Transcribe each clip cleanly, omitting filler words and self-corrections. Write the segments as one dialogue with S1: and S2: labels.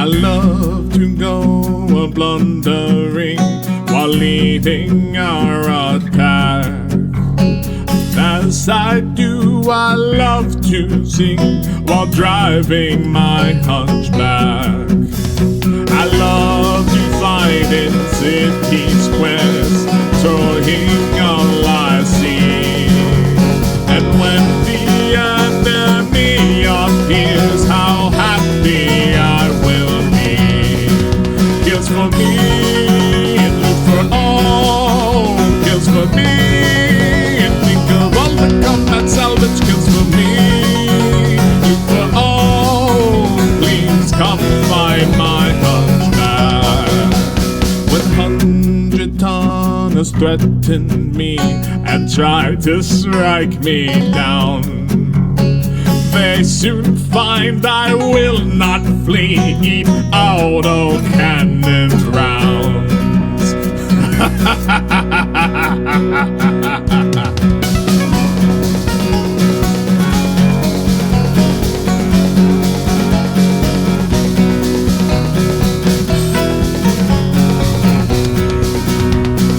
S1: I love to go blundering while leading our attack. As I do, I love to sing while driving my hunchback. I love to fight in city squares, throwing all I see. And when the enemy appears, how happy I will be. Kills for me, loot for all, kills for me, and think of all the combat salvage. Kills for me, loot for all, please come find my hunchback. When 100 tonners threaten me and try to strike me down, they soon find I will not flee, eat auto cannon rounds.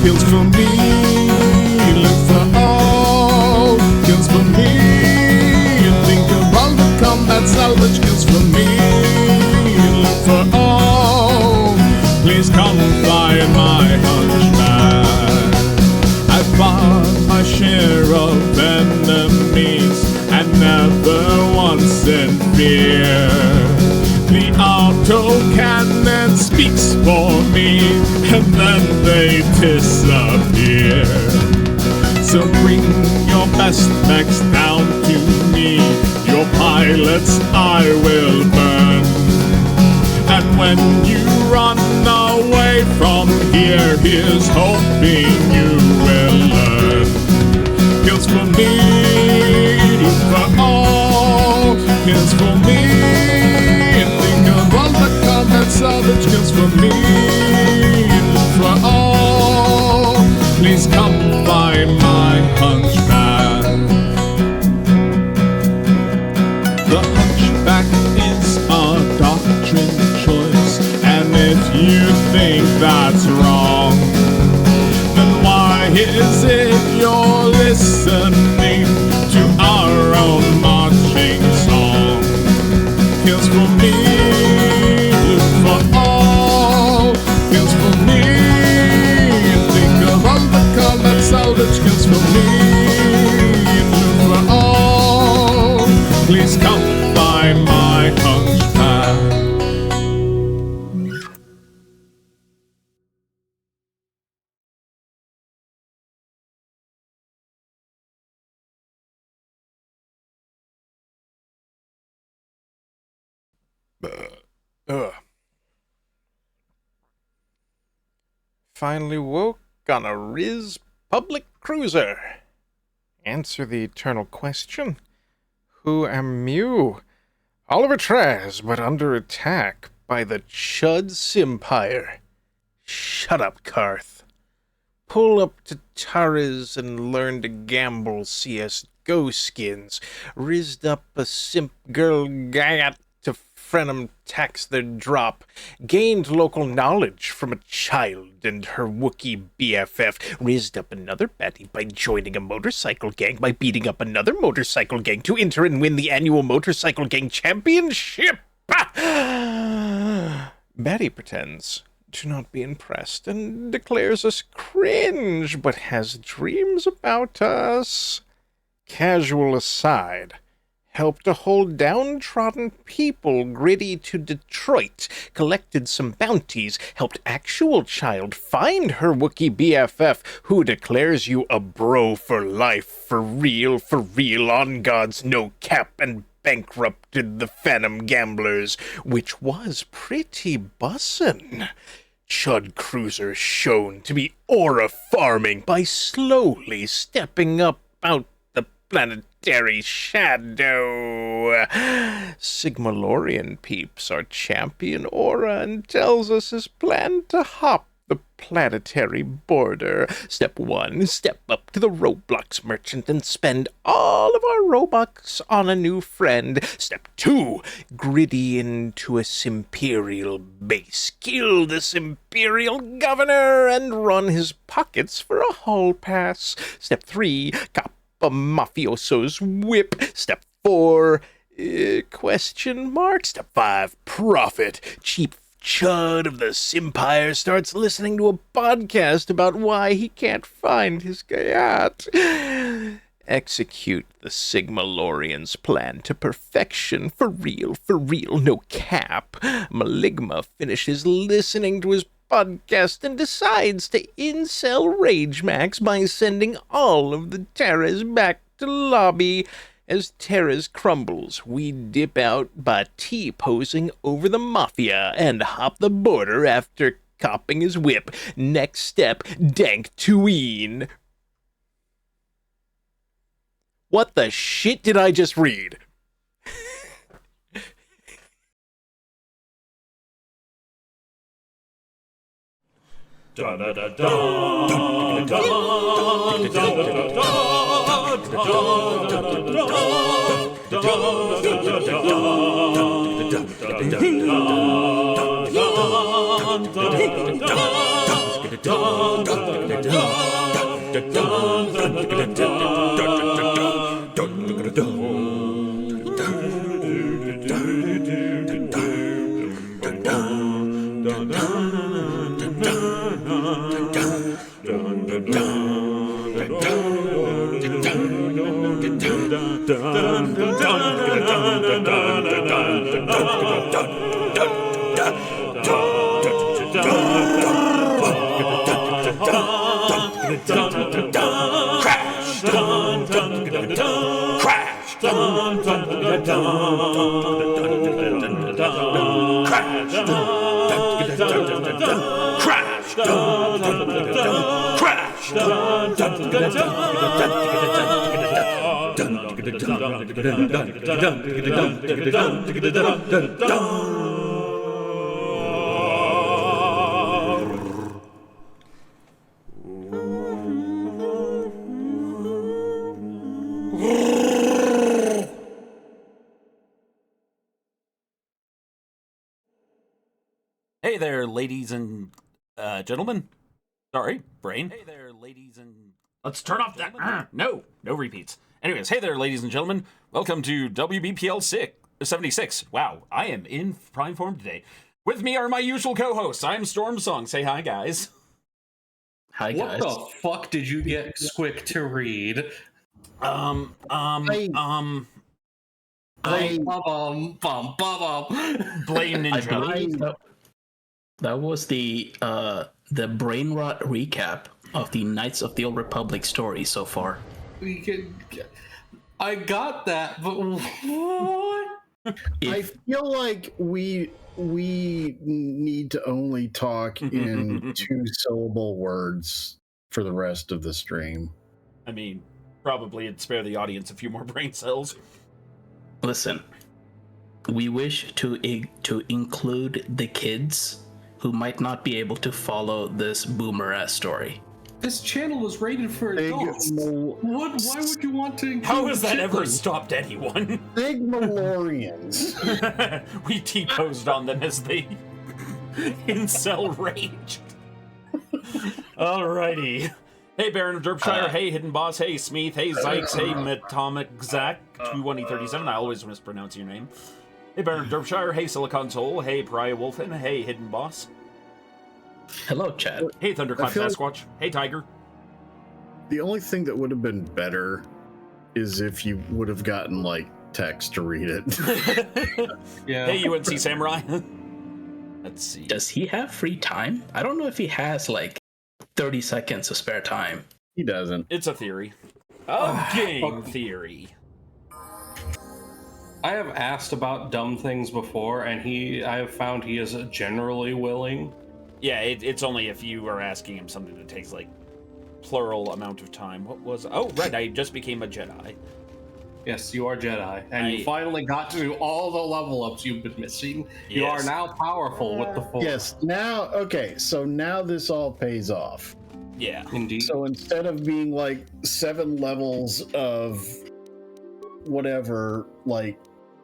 S1: Kills for me, live for all, kills for me, and think of all the combat salvage. Kills for me, live for all, please come find my hunchback. I fought my share of enemies and never once in fear. The auto cannon speaks for me, and then they disappear. So bring your best mechs down to me, your pilots I will burn. And when you run away from here, here's hoping you will learn. Kills for me, loot for all, kills for me. All the combat salvage. Kills for me, loot for all, please come find my hunchback. The hunchback is a doctrine choice, and if you think that's wrong, then why is it you're listening to our own marching song? Kills for me, for all, kills for me, and think of all the combat salvage. Kills for me, and for all, please come find my hunchback.
S2: Finally woke on a Riz public cruiser. Answer the eternal question. Who am you? Oliver Traz, but under attack by the Chud Simpire. Shut up, Karth. Pull up to Tariz and learn to gamble CSGO skins. Rizzed up a simp girl gayat to Frenum tax their drop. Gained local knowledge from a child and her Wookiee BFF. Rizzed up another baddie by joining a motorcycle gang, by beating up another motorcycle gang to enter and win the annual Motorcycle Gang Championship. Baddie pretends to not be impressed and declares us cringe, but has dreams about us. Casual aside, helped to hold downtrodden people gritty to Detroit, collected some bounties, helped actual child find her Wookiee BFF, who declares you a bro for life, for real, on God's no cap, and bankrupted the Phantom Gamblers, which was pretty bussin'. Chud Cruiser shown to be aura farming by slowly stepping up out the planetary shadow. Sigmalorian peeps are champion aura and tells us his plan to hop the planetary border. Step 1, step up to the Roblox merchant and spend all of our Robux on a new friend. Step 2, griddy into a Simperial base. Kill the Imperial governor and run his pockets for a hall pass. Step 3, cop a mafioso's whip. Step 4, question mark. Step 5, profit. Cheap chud of the Simpire starts listening to a podcast about why he can't find his yacht. Execute the Sigma-Lorian's plan to perfection. For real, no cap. Maligma finishes listening to his podcast and decides to incel Rage Max by sending all of the Terras back to lobby. As Terras crumbles, we dip out by T-posing over the Mafia and hop the border after copping his whip. Next step, dank tween. What the shit did I just read?
S3: Hey there, ladies and gentlemen. Sorry, brain. Hey there, ladies and... Let's turn off that... No repeats. Anyways, hey there, ladies and gentlemen. Welcome to WBPL 76. Wow, I am in prime form today. With me are my usual co-hosts. I'm Storm Song. Say hi, guys.
S4: Hi, guys.
S5: What the fuck did you get Squick to read?
S3: Blame Ninja.
S4: That was the brain rot recap of the Knights of the Old Republic story so far.
S5: I got that, but what?
S6: I feel like we need to only talk in 2-syllable words for the rest of the stream.
S3: I mean, probably it'd spare the audience a few more brain cells.
S4: Listen, we wish to include the kids who might not be able to follow this boomer-ass story.
S5: This channel was rated for adults. Why would you want to include
S3: How has that ever
S5: children?
S3: stopped anyone?
S6: Sigma-Lorians.
S3: We T-posed on them as they incel raged. Alrighty. Hey, Baron of Derpshire. Hey, Hidden Boss. Hey, Smeeth. Hey, Zykes. Hey, Matomic Zach. 21037. I always mispronounce your name. Hey, Baron of Derpshire. Hey, Silicon Soul. Hey, Pariah Wolfen. Hey, Hidden Boss.
S4: Hello, Chad.
S3: Hey, Thunderclap
S6: feel like-
S3: Sasquatch. Hey, Tiger.
S6: The only thing that would have been better is if you would have gotten, like, text to read it.
S5: Yeah.
S3: Hey, UNC Samurai. Let's see.
S4: Does he have free time? I don't know if he has, like, 30 seconds of spare time.
S6: He doesn't.
S3: It's a theory. A game theory.
S5: I have asked about dumb things before, and I have found he is generally willing.
S3: Yeah, it's only if you are asking him something that takes, like, plural amount of time. What was... Oh, right, I just became a Jedi.
S5: Yes, you are Jedi, and you
S3: I-
S5: finally got to do all the level ups you've been missing. You are
S3: Yes.
S5: now powerful with the Force.
S6: Yes. Now, okay. So now this all pays off.
S3: Yeah.
S5: Indeed.
S6: So instead of being like 7 levels of whatever, like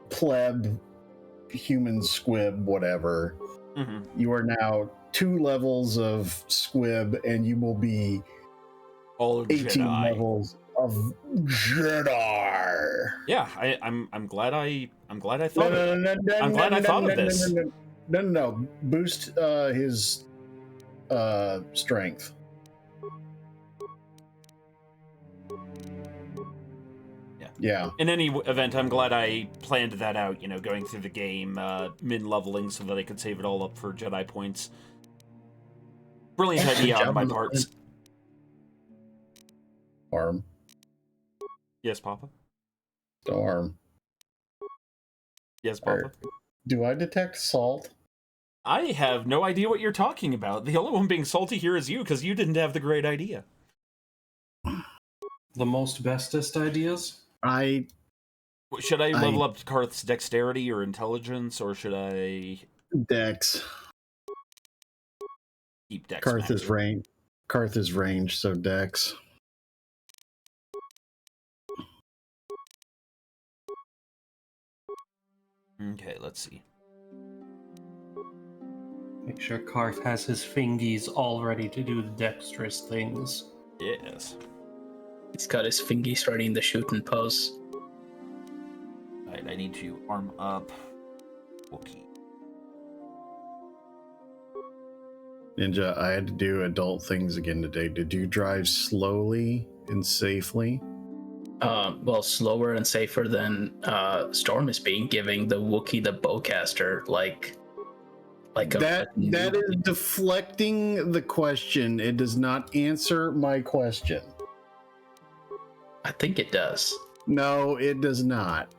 S6: pleb, human squib, whatever,
S3: Hmm.
S6: you are now 2 levels of squib, and you will be
S3: All
S6: 18
S3: Jedi.
S6: levels of Jedi.
S3: Yeah, I'm glad I thought of it. I'm glad I thought of this.
S6: No. Boost his strength. Yeah.
S3: In any event, I'm glad I planned that out, going through the game, min-leveling so that I could save it all up for Jedi points. Brilliant idea on my part.
S6: Arm.
S3: Yes, Papa?
S6: Storm.
S3: Yes, Papa?
S6: Do I detect salt?
S3: I have no idea what you're talking about. The only one being salty here is you, because you didn't have the great idea.
S5: The most bestest ideas?
S3: Should I level up Karth's dexterity or intelligence, or should I
S6: Dex.
S3: keep dex?
S6: Karth is
S3: maxed?
S6: range. Karth is range, so Dex.
S3: Okay, let's see.
S5: Make sure Karth has his fingies all ready to do the dexterous things.
S3: Yes.
S4: He's got his fingies ready in the shooting pose.
S3: Alright, I need to arm up Wookiee.
S6: Ninja, I had to do adult things again today. Did you drive slowly and safely?
S4: Well, slower and safer than Storm is being, giving the Wookiee the bowcaster like
S6: That is deflecting the question. It does not answer my question.
S4: I think it does.
S6: No, it does not.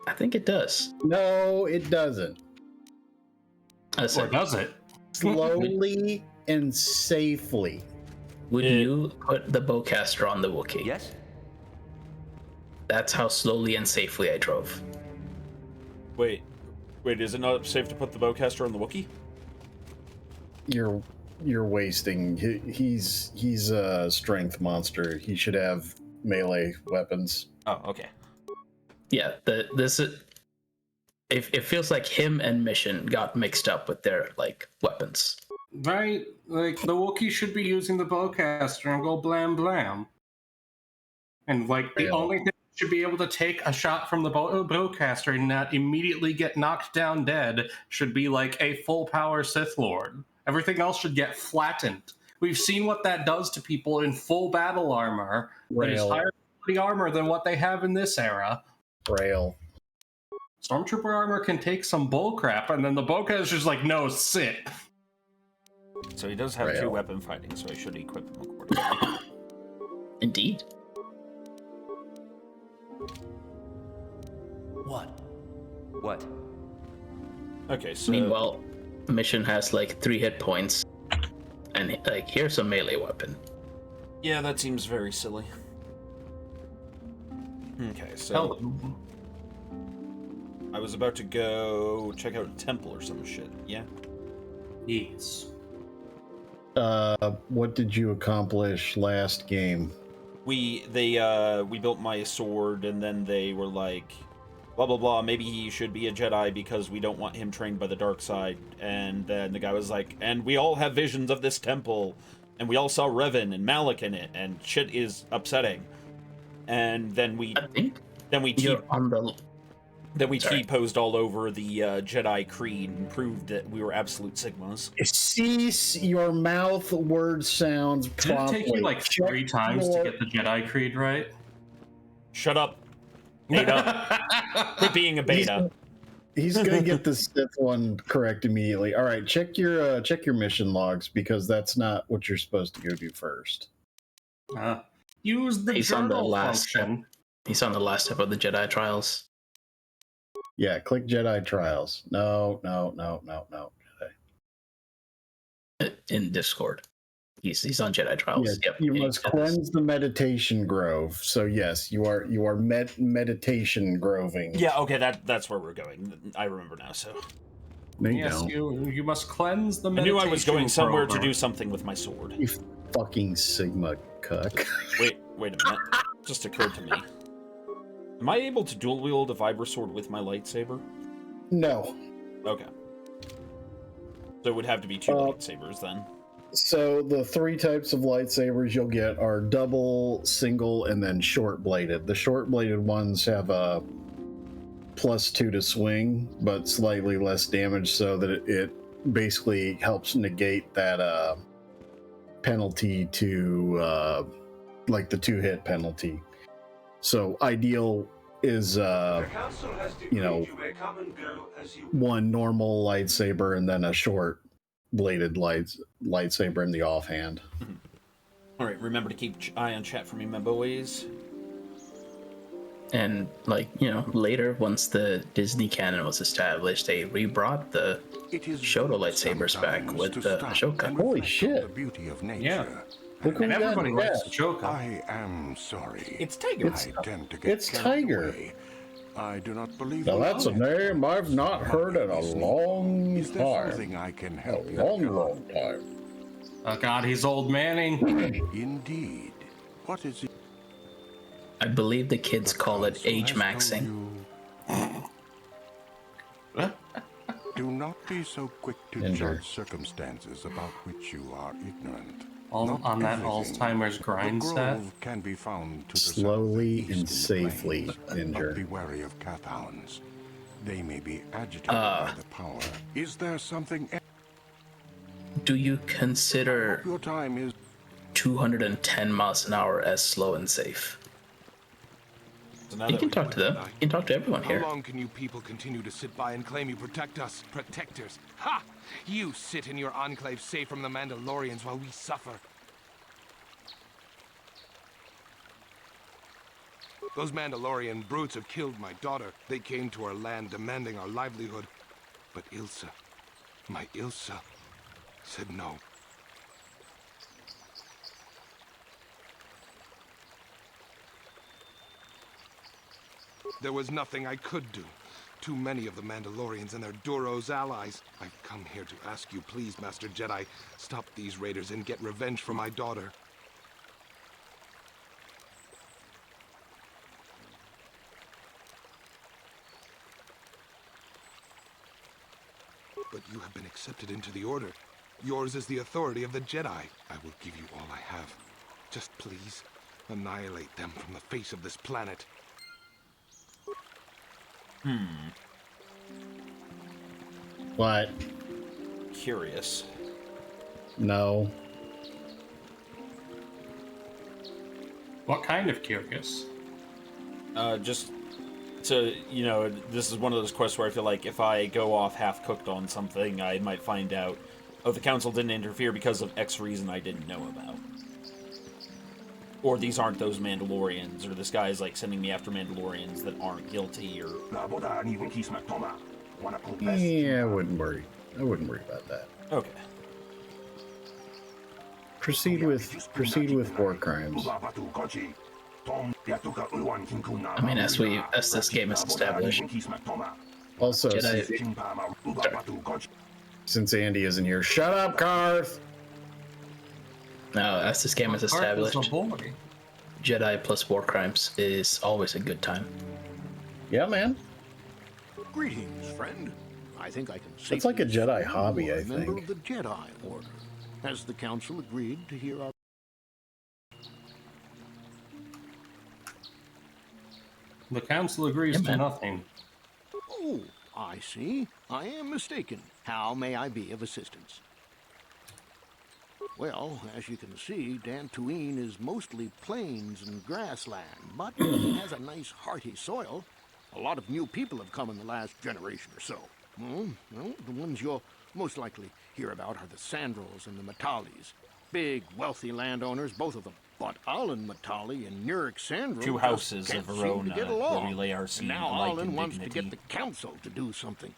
S4: I think it does.
S6: No, it doesn't.
S4: Listen,
S5: Or does it?
S6: Slowly and safely.
S4: would you put the bowcaster on the Wookiee?
S7: Yes?
S6: That's how slowly and safely I drove.
S3: Wait, is it not safe to put the bowcaster on the Wookiee?
S6: You're wasting. He's a strength monster. He should have melee weapons.
S3: Oh, okay.
S4: Yeah, it feels like him and Mission got mixed up with their weapons.
S5: Right? Like, the Wookiee should be using the bowcaster and go blam blam. And, the only thing that should be able to take a shot from the bowcaster and not immediately get knocked down dead should be, a full power Sith Lord. Everything else should get flattened. We've seen what that does to people in full battle armor. That is higher quality armor than what they have in this era.
S6: Rail.
S5: Stormtrooper armor can take some bullcrap, and then the bowcaster's like, no, sit.
S3: So he does have
S6: Rail.
S3: 2 weapon fighting, so I should equip him accordingly.
S4: Indeed.
S7: What?
S3: Okay, so...
S4: Meanwhile, Mission has 3 hit points, and here's a melee weapon.
S3: Yeah, that seems very silly. Okay, so...
S5: Hell,
S3: I was about to go check out a temple or some shit, yeah?
S5: yes.
S6: What did you accomplish last game?
S3: We built my sword, and then they were like, blah blah blah, maybe he should be a Jedi because we don't want him trained by the dark side. And then the guy was like, and we all have visions of this temple, and we all saw Revan and Malak in it, and shit is upsetting. And then we
S4: I think
S3: T-posed
S4: you're on the... Sorry.
S3: all over the Jedi Creed and proved that we were absolute Sigmas.
S6: Cease your mouth word sounds
S5: Did it
S6: promptly.
S5: take you 3 times to
S6: your-
S5: get the Jedi Creed right?
S3: Shut up, beta. Quit being a beta.
S6: He's gonna get the Sith one correct immediately. All right, check your mission logs because that's not what you're supposed to go do first.
S5: Use the
S4: He's on the
S5: journal
S4: last
S5: function.
S4: He's on the last step of the Jedi Trials.
S6: Yeah, click Jedi Trials. No.
S4: In Discord. He's on Jedi trials.
S6: Yeah,
S4: Yep.
S6: you
S4: he
S6: must
S4: does.
S6: cleanse the meditation grove. So yes, you are meditation groving.
S3: Yeah, okay, that's where we're going. I remember now, so.
S6: No, you
S5: Yes,
S6: don't.
S5: you must cleanse the
S3: I
S5: meditation
S3: knew I was going somewhere to
S5: grover.
S3: do something with my sword.
S6: You fucking Sigma cuck.
S3: Wait a minute. Just occurred to me. Am I able to dual wield a vibra sword with my lightsaber?
S6: No.
S3: Okay. So it would have to be two lightsabers then.
S6: So the three types of lightsabers you'll get are double, single, and then short bladed. The short bladed ones have a +2 to swing, but slightly less damage, so that it basically helps negate that penalty to like the 2-hit penalty. So ideal is one normal lightsaber and then a short bladed lightsaber in the offhand.
S3: All right, remember to keep eye on chat for me, my boys.
S4: And later, once the Disney canon was established, they rebrought the Shoto lightsabers back with the Ashoka.
S6: Holy shit!
S8: The beauty of nature.
S5: Yeah.
S6: Look who
S5: And
S6: we got
S5: everybody likes
S6: next.
S5: Ashoka.
S8: I am sorry.
S3: It's Tiger.
S8: I tend to get
S6: It's
S8: carried
S6: Tiger.
S8: away. I do not believe.
S6: Now that's a name I've not heard in a long
S8: Is there
S6: time.
S8: something I can
S6: A
S8: help you?
S6: long time.
S5: Oh God, he's old Manning.
S8: Indeed. What is it?
S4: I believe the kids call it
S8: Council
S4: age
S8: has
S4: maxing.
S8: told you- Do not be so quick to
S6: Ginger.
S8: judge circumstances about which you are ignorant.
S5: On
S8: Not
S5: that
S8: everything.
S5: Alzheimer's grind
S8: The
S5: set.
S8: grove can be found to the
S6: Slowly
S8: south,
S6: and
S8: east in the
S6: safely,
S8: plains,
S6: Ginger.
S8: But be wary of Cathounds. They may be agitated by the power. Is there something else?
S4: Do you consider
S8: Your time is
S4: 210 miles an hour as slow and safe?
S3: So now
S4: You
S3: that
S4: can
S3: we-
S4: talk to them. You can talk to everyone
S9: How
S4: here.
S9: long can you people continue to sit by and claim you protect us? Protectors. Ha! You sit in your enclave safe from the Mandalorians while we suffer. Those Mandalorian brutes have killed my daughter. They came to our land demanding our livelihood. But Ilsa, my Ilsa, said no. There was nothing I could do. Too many of the Mandalorians and their Duros allies. I've come here to ask you, please, Master Jedi, stop these raiders and get revenge for my daughter. But you have been accepted into the Order. Yours is the authority of the Jedi. I will give you all I have. Just please, annihilate them from the face of this planet.
S6: What?
S3: Curious.
S6: No.
S5: What kind of curious?
S3: Just to, this is one of those quests where I feel like if I go off half-cooked on something, I might find out, oh, the Council didn't interfere because of X reason I didn't know about. Or these aren't those Mandalorians, or this guy's, sending me after Mandalorians that aren't guilty, or...
S6: Yeah, I wouldn't worry. I wouldn't worry about that.
S3: Okay.
S6: Proceed with war crimes.
S4: I mean, as this game is established,
S6: Also,
S4: Jedi.
S6: since Andy isn't here, shut up, Karth.
S4: Now, as this game is
S5: Karth
S4: established,
S5: a boy.
S4: Jedi plus war crimes is always a good time.
S6: Yeah, man.
S10: Greetings, friend. I think I can safely
S6: It's like a Jedi
S10: say
S6: hobby,
S10: you are
S6: I
S10: a member
S6: think.
S10: of the Jedi Order. Has the Council agreed to hear our...
S5: The council agrees
S4: Yeah,
S5: to
S4: man.
S5: nothing.
S10: Oh, I see. I am mistaken. How may I be of assistance? Well, as you can see, Dantooine is mostly plains and grassland, but it has a nice hearty soil. A lot of new people have come in the last generation or so. Well, the ones you'll most likely hear about are the Sandrils and the Matalis. Big, wealthy landowners, both of them. But Alan Matali and Nurik Sandril
S3: Two
S10: just
S3: houses
S10: can't
S3: of
S10: seem
S3: Verona
S10: to get
S3: where
S10: along.
S3: we lay our
S10: And
S3: seed
S10: now
S3: alike
S10: Alan
S3: in
S10: wants to
S3: dignity.
S10: get the council to do something.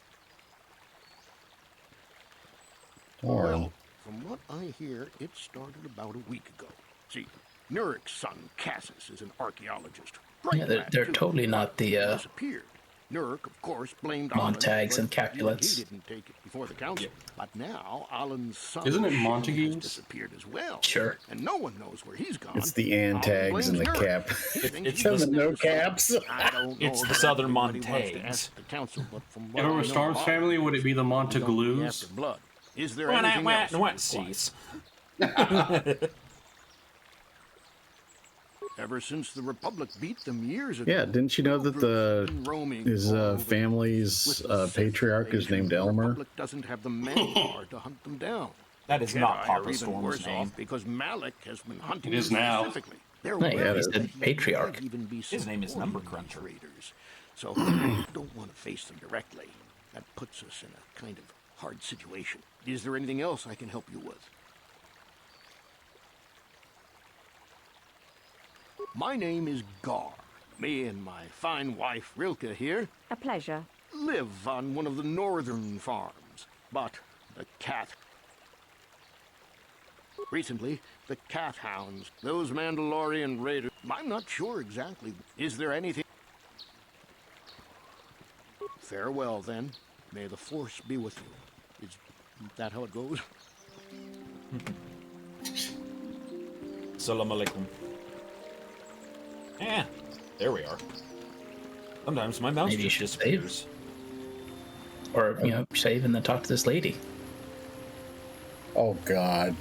S6: Or
S10: Well, From what I hear, it started about a week ago. See, Nurik's son, Cassis, is an archaeologist.
S4: Yeah, they're totally not the
S10: disappeared. Nurik, of course, blamed
S4: Montagues and Capulets.
S10: He didn't take it before the council. But now Alan's son
S5: Isn't it
S10: Shem
S5: Montagues?
S10: has disappeared as well.
S4: Sure.
S10: And no one knows where he's gone.
S6: It's the Antags and the Cap.
S3: It's
S6: the no caps.
S10: I don't know
S3: It's the
S10: if
S3: Southern
S10: anybody wants to
S3: Montagues.
S10: ask the council, but from
S5: If
S10: what
S5: it
S10: I
S5: were
S10: know
S5: Storm's
S10: of
S5: family, would it be the
S10: Alan, he's only
S5: Montagues?
S10: after blood. Is there anything else?
S3: What cease?
S10: Ever since the Republic beat them years ago.
S6: Yeah, didn't you know that his family's patriarch is named Elmer?
S10: The Republic doesn't have the manpower to hunt them down.
S3: That is
S10: Jedi
S3: not
S10: are
S3: Papa
S10: even
S3: Storm's
S10: worse
S3: name.
S10: off because Malik has been hunting
S5: It is
S10: them
S5: now.
S10: specifically. They're
S4: No,
S10: worried
S4: he said
S10: that he
S4: patriarch.
S10: might even be
S3: His name is
S10: supporting
S3: Number
S10: these
S3: Cruncher.
S10: raiders. So I don't want to face them directly. That puts us in a kind of hard situation. Is there anything else I can help you with? My name is Gar. Me and my fine wife Rilke here
S11: A pleasure.
S10: live on one of the northern farms. But the cat... Recently, the cat hounds, those Mandalorian raiders... I'm not sure exactly. Is there anything... Farewell, then. May the Force be with you. Is that how it goes?
S3: Salam alaikum. Yeah, there we are. Sometimes my mouse
S4: Maybe you
S3: just
S4: should
S3: disappears.
S4: Or, save and then talk to this lady.
S6: Oh God.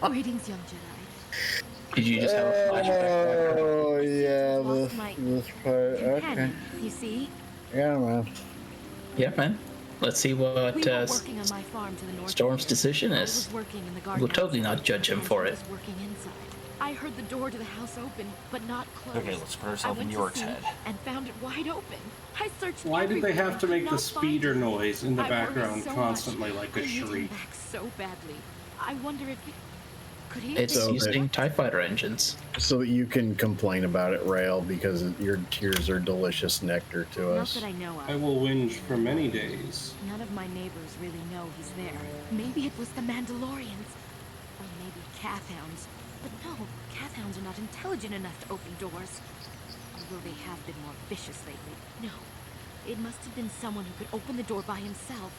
S11: Greetings, young Jedi.
S4: Did you just have a flashback?
S6: Oh yeah,
S11: Lost my
S6: this part. Okay.
S11: companion, you see?
S6: Yeah, man.
S4: Yeah, man. Let's see what
S11: We were working on my farm to the north.
S4: Storm's decision
S11: I
S4: is.
S11: was working in the garden.
S4: We'll totally
S11: outside,
S4: not judge him
S11: and
S4: for
S11: he
S4: it.
S11: was working inside. I heard the door to the house open, but not closed.
S3: Okay, let's put
S11: I
S3: ourselves in
S11: went to
S3: York's
S11: see
S3: head.
S11: and found it wide open. I searched.
S5: Why did they
S11: everywhere,
S5: have to make
S11: could
S5: the
S11: not find
S5: speeder
S11: him.
S5: noise in the
S11: I worry
S5: background
S11: so
S5: constantly
S11: much.
S5: like
S11: I
S5: a
S11: need him
S5: shriek?
S11: back so badly. I wonder if could he?
S4: It's
S6: So
S4: using TIE Fighter engines.
S6: So that you can complain about it, Rail, because your tears are delicious nectar to
S11: Not
S6: us.
S11: that I know of.
S5: I will whinge for many days.
S11: None of my neighbors really know he's there. Maybe it was the Mandalorians. Or maybe Cathounds. But no, Cathounds are not intelligent enough to open doors. Although they have been more vicious lately. No, it must have been someone who could open the door by himself.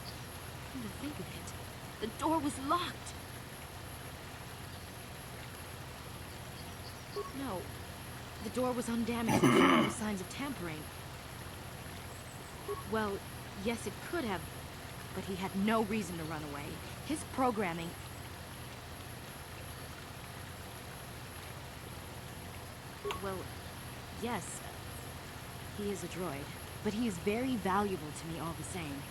S11: Come to think of it, the door was locked. No, the door was undamaged and showed no signs of tampering. Well, yes, it could have, but he had no reason to run away. His programming... Well, yes, he is a droid, but he is very valuable to me all the same.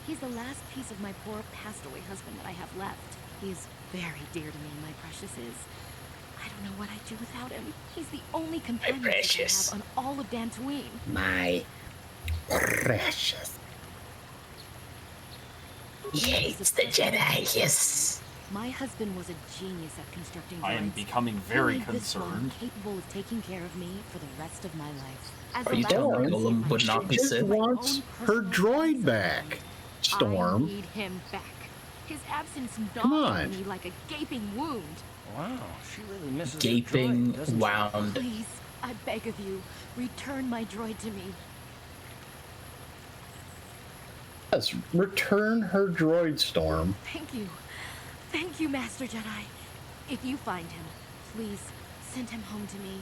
S11: He's the last piece of my poor passed-away husband that I have left. He is very dear to me, my precious is. I don't know what I'd do without him. He's the only companion I
S4: precious.
S11: have on all of Dantooine.
S6: My precious.
S11: He hates the Jedi, yes. My husband was a genius at constructing droids.
S3: I am becoming
S11: He
S3: very
S11: made this one
S3: concerned.
S11: capable of taking care of me for the rest of my life. As
S4: Are
S11: a
S4: you
S11: last
S4: telling me
S11: courtesy,
S4: Golem
S11: my
S4: would not be
S6: Just
S4: Sith?
S6: wants her droid back.
S11: I
S6: Storm.
S11: need him back. His absence
S6: Come
S11: gnawed
S6: on.
S11: at me like a gaping wound.
S10: Wow, she really misses
S4: Gaping,
S10: the droid, doesn't she?
S4: wound.
S11: Please, I beg of you, return my droid to me.
S6: Yes, return her droid, Storm.
S11: Thank you. Thank you, Master Jedi. If you find him, please send him home to me.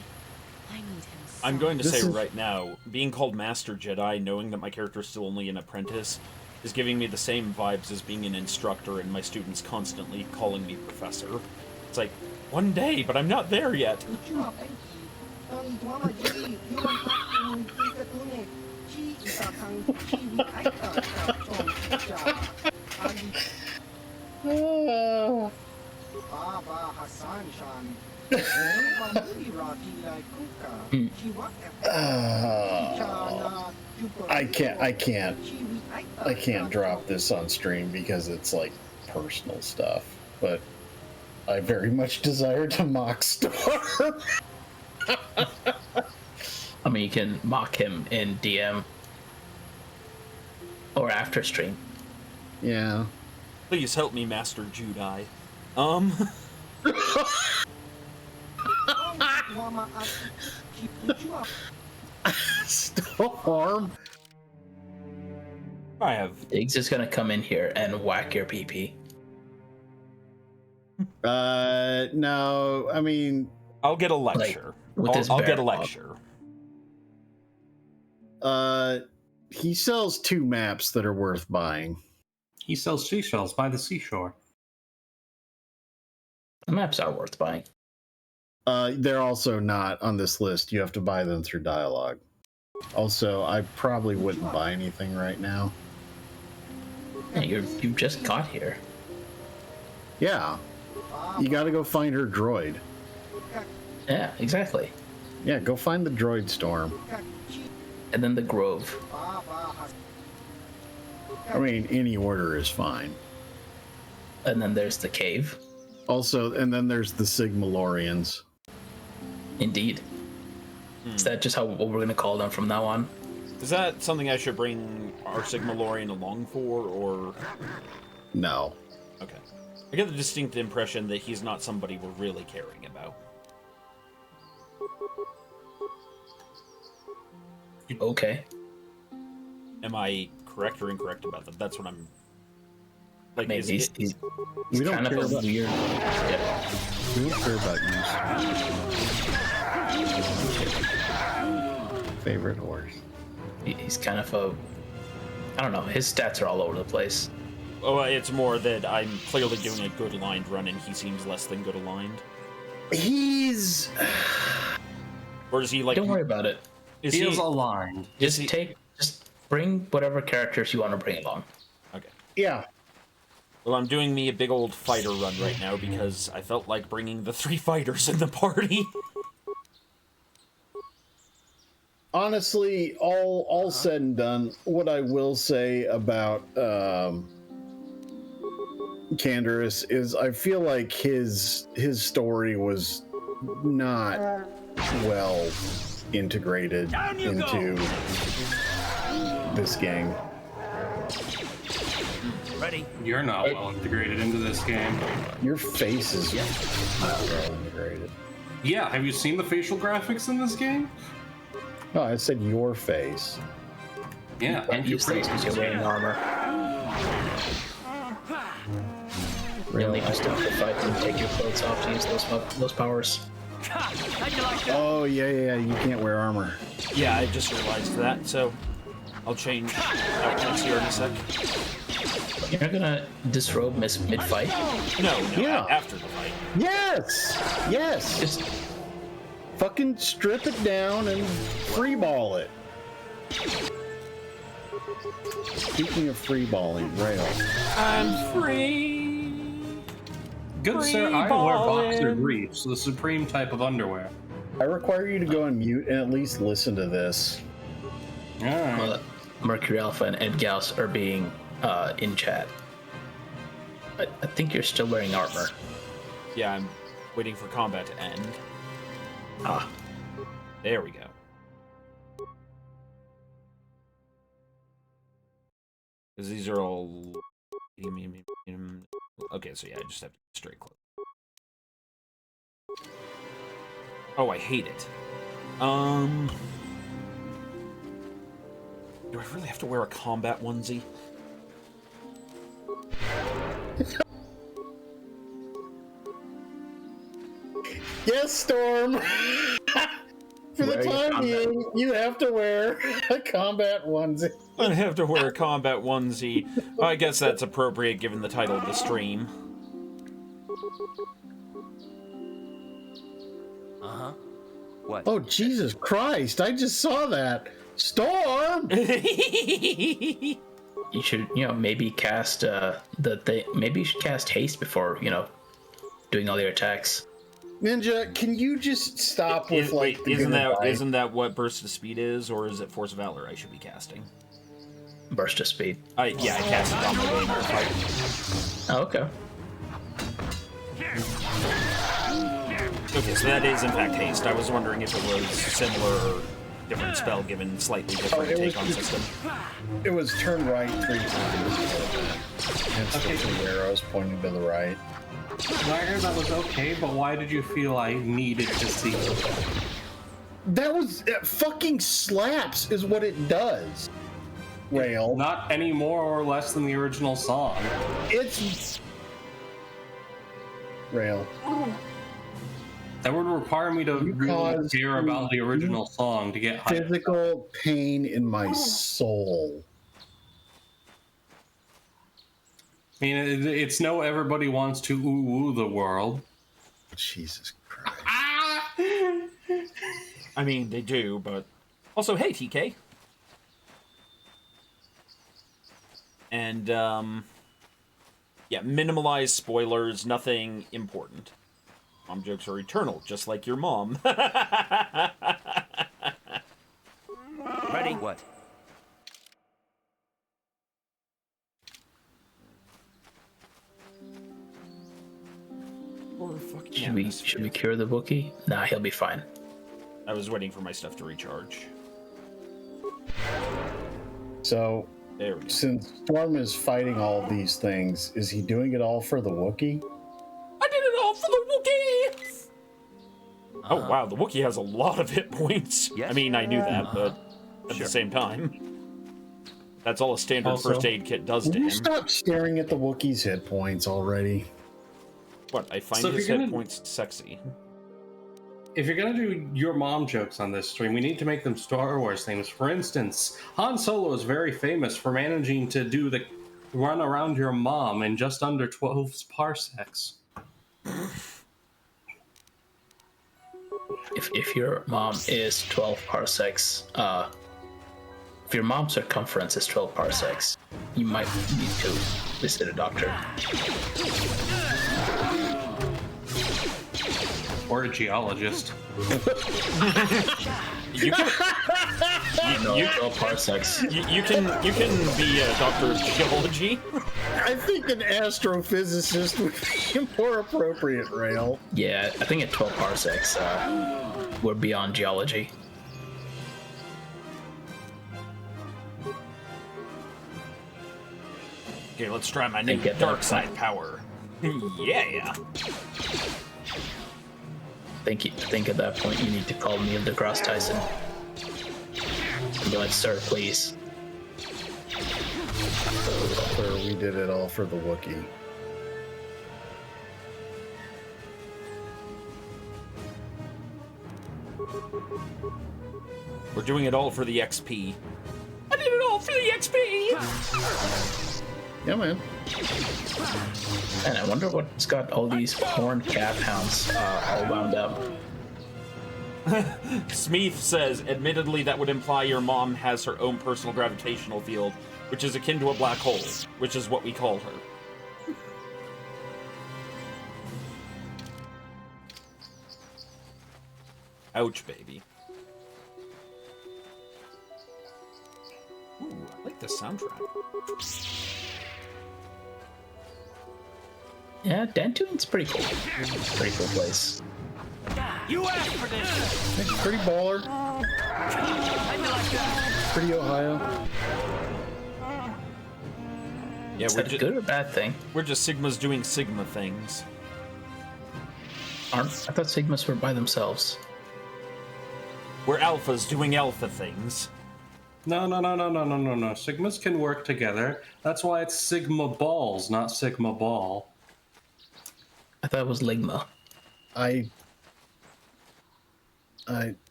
S11: I need him so
S3: I'm going to
S6: This
S3: say
S6: is-
S3: right now, being called Master Jedi, knowing that my character is still only an apprentice, is giving me the same vibes as being an instructor and my students constantly calling me professor. It's like, one day, but I'm not there yet.
S6: I can't drop this on stream because it's like personal stuff, but I very much desire to mock Storm.
S4: I mean, you can mock him in DM or after stream.
S6: Yeah.
S3: Please help me, Master Judai.
S6: Storm.
S3: I have.
S4: Diggs is gonna come in here and whack your PP.
S6: No, I mean,
S3: I'll get a lecture. I'll get a lecture.
S6: He sells 2 maps that are worth buying.
S5: He sells seashells by the seashore.
S4: The maps are worth buying.
S6: They're also not on this list. You have to buy them through dialogue. Also, I probably wouldn't buy anything right now.
S4: Yeah, you just got here.
S6: Yeah. You gotta go find her droid.
S4: Yeah, exactly.
S6: Yeah, go find the droid, Storm.
S4: And then the Grove.
S6: I mean, any order is fine.
S4: And then there's the cave.
S6: Also, and then there's the Sigmalorians.
S4: Indeed. Is that just what we're gonna call them from now on?
S3: Is that something I should bring our Sigmalorian along for, or...?
S6: No.
S3: Okay. I get the distinct impression that he's not somebody we're really caring about.
S4: Okay.
S3: Am I correct or incorrect about that? That's what I'm... Like,
S4: maybe he's
S6: we don't
S4: kind of
S6: care
S4: a
S6: about,
S4: weird... Yeah.
S6: We don't care about you. Favorite horse.
S4: He's kind of a... I don't know, his stats are all over the place.
S3: Oh, it's more that I'm clearly doing a good aligned run and he seems less than good aligned.
S6: He's...
S3: Or is he like...
S4: Don't worry about it.
S3: Is
S5: he aligned.
S4: Just bring whatever characters you want to bring along.
S3: Okay.
S6: Yeah.
S3: Well, I'm doing me a big old fighter run right now because I felt like bringing the 3 fighters in the party.
S6: Honestly, all said and done, what I will say about Canderous is I feel like his story was not well integrated into this game.
S7: Ready?
S5: You're not well integrated into this game.
S6: Your face is not well integrated.
S5: Yeah, have you seen the facial graphics in this game?
S6: No, I said your face.
S5: Yeah,
S4: And use those because you're wearing armor. Really just have to fight and take your clothes off to use those powers.
S6: Oh, yeah, you can't wear armor.
S3: Yeah, I just realized that, so I'll change outfits here in a sec.
S4: You're not gonna disrobe mid-fight?
S3: No,
S6: Yeah.
S3: after the fight.
S6: Yes! Just fucking strip it down and freeball it. Speaking of freeballing, right on.
S3: I'm free.
S5: Good sir, I wear boxer briefs, the supreme type of underwear.
S6: I require you to go on mute and at least listen to this.
S5: Alright.
S4: Mercury Alpha and Ed Gauss are being in chat. I think you're still wearing armor.
S3: Yeah, I'm waiting for combat to end.
S4: Ah.
S3: There we go. Because these are all... Okay, so yeah, I just have to straight close. Oh, I hate it. Do I really have to wear a combat onesie?
S6: Yes, Storm! For the time being, you have to wear a combat onesie.
S3: I have to wear a combat onesie. I guess that's appropriate given the title of the stream.
S7: Uh-huh. What?
S6: Oh, Jesus Christ, I just saw that. Storm!
S4: You should, maybe cast maybe you should cast haste before, doing all your attacks.
S6: Ninja, can you just stop with
S3: isn't that what Burst of Speed is, or is it Force of Valor I should be casting?
S4: Burst of Speed.
S3: I cast it on my way to fight.
S4: Oh, okay.
S3: Okay, so that is in fact haste. I was wondering if it was similar or different spell given slightly different take on system.
S6: It was turn right 3 times. Hence the 2 arrows pointing to the right.
S5: Ryder, that was okay, but why did you feel I needed to see it?
S6: That was fucking slaps is what it does. Rail.
S5: Not any more or less than the original song.
S6: It's Rail.
S5: That would require me to really care about the original song to get hyped.
S6: Physical pain in my soul.
S5: I mean, it's no everybody wants to ooh the world.
S6: Jesus Christ.
S3: I mean, they do, but... Also, hey, TK. And, yeah, minimalize spoilers, nothing important. Mom jokes are eternal, just like your mom.
S7: Ready? What?
S4: Should we cure the Wookiee? Nah, he'll be fine.
S3: I was waiting for my stuff to recharge.
S6: So,
S3: there we go.
S6: Since Storm is fighting all these things, is he doing it all for the Wookiee?
S3: I did it all for the Wookiee! Oh, wow, the Wookiee has a lot of hit points. Yes. I mean, I knew that, but at the same time, that's all a standard first aid kit does to him.
S6: Will you stop staring at the Wookiee's hit points already?
S3: What, I find his hit points sexy.
S5: If you're gonna do your mom jokes on this stream, we need to make them Star Wars themes. For instance, Han Solo is very famous for managing to do the run around your mom in just under 12 parsecs.
S4: If your mom is 12 parsecs, if your mom's circumference is 12 parsecs, you might need to visit a doctor.
S5: Or a geologist.
S3: You can,
S4: 12 parsecs.
S3: You can be a doctor of geology.
S6: I think an astrophysicist would be more appropriate, Rail.
S4: Yeah, I think at 12 parsecs, we're beyond geology.
S3: Okay, let's try my new dark side power. Yeah.
S4: I think at that point you need to call Neil deGrasse Tyson. And be like, sir, please.
S6: Sir, we did it all for the Wookiee.
S3: We're doing it all for the XP. I did it all for the XP!
S6: Yeah, man.
S4: And I wonder what's got all these horned calf hounds all wound up.
S3: Smeeth says, admittedly, that would imply your mom has her own personal gravitational field, which is akin to a black hole, which is what we call her. Ouch, baby. Ooh, I like the soundtrack.
S4: Yeah, Dantooine's pretty cool. Pretty cool place.
S7: You asked for this.
S6: Pretty baller. Pretty Ohio.
S3: Yeah,
S4: is that a good or bad thing?
S3: We're just Sigmas doing Sigma things.
S4: I thought Sigmas were by themselves.
S3: We're Alphas doing Alpha things.
S5: No. Sigmas can work together. That's why it's Sigma Balls, not Sigma Ball.
S4: I thought it was Ligma.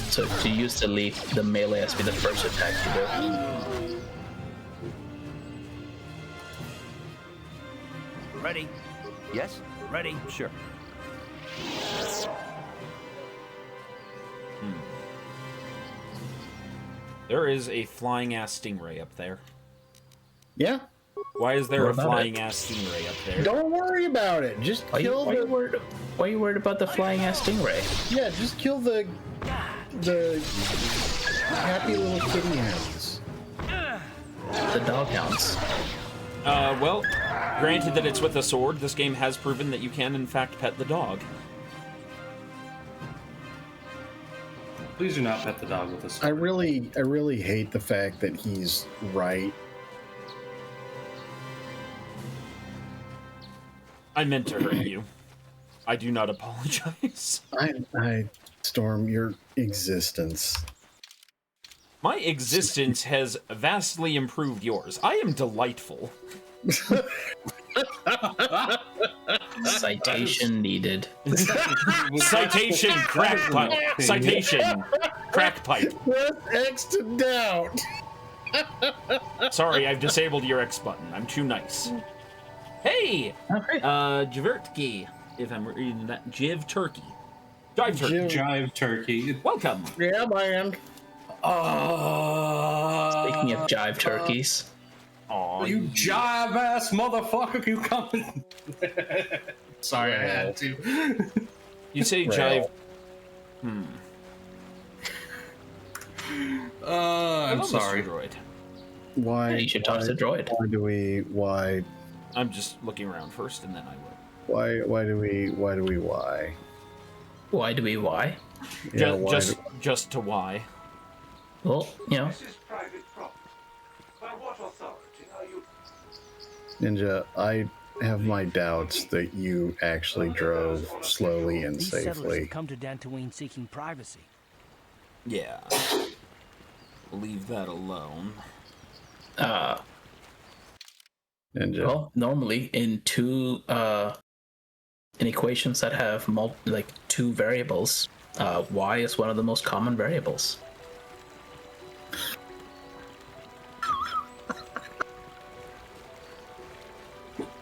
S4: So to use the leap, the melee has to be the first attack you do.
S7: Ready? Yes? Ready? Sure.
S3: There is a flying-ass stingray up there.
S6: Yeah.
S3: Why is there a flying-ass stingray up there?
S6: Don't worry about it. Just kill
S4: why are you worried about the flying-ass stingray?
S6: Yeah, just kill the happy little kitty hounds.
S4: The dog hounds.
S3: Well, granted that it's with a sword, this game has proven that you can, in fact, pet the dog.
S5: Please do not pet the dog with a sword.
S6: I really hate the fact that he's right.
S3: I meant to hurt you. I do not apologize.
S6: I Storm, your existence.
S3: My existence has vastly improved yours. I am delightful.
S4: Citation needed.
S3: Citation crack pipe. Citation crack pipe.
S6: Press X to doubt.
S3: Sorry, I've disabled your X button. I'm too nice. Hey! Javertki, if I'm reading that. Jive Turkey. Jive Turkey.
S5: Jive Turkey.
S3: Welcome.
S6: Yeah, man.
S4: Speaking of jive turkeys.
S3: Aw,
S5: You jive ass motherfucker, you coming? Sorry, I had to.
S3: You say jive.
S5: I'm sorry.
S3: Droid.
S6: Why?
S4: Yeah, you should talk to the droid.
S6: Why?
S3: I'm just looking around first, and then I will.
S6: Why?
S4: Why do we why?
S6: Yeah,
S3: Just to why.
S4: Well, you know.
S12: This is private property. By what authority are you?
S6: Ninja, I have my doubts that you actually drove slowly and
S7: These settlers
S6: safely.
S7: have come to Dantooine seeking privacy.
S3: Yeah. Leave that alone.
S6: Ninja.
S4: Well, normally in in equations that have two variables, y is one of the most common variables.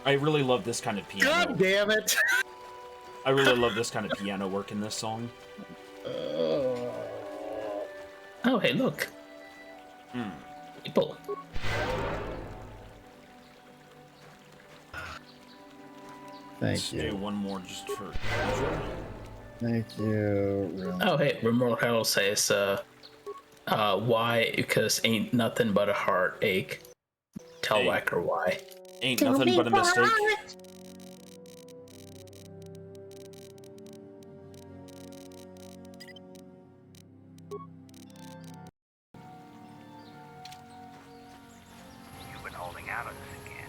S3: I really love this kind of piano.
S6: God damn it!
S3: I really love this kind of piano work in this song.
S4: Oh, hey, look. People.
S3: Let's do one more just for pleasure.
S6: Thank you.
S4: Oh, hey, Remote Harold says, why? Because ain't nothing but a heartache. Tell Whacker why.
S3: Ain't nothing but a mistake.
S12: You've been holding out on us again.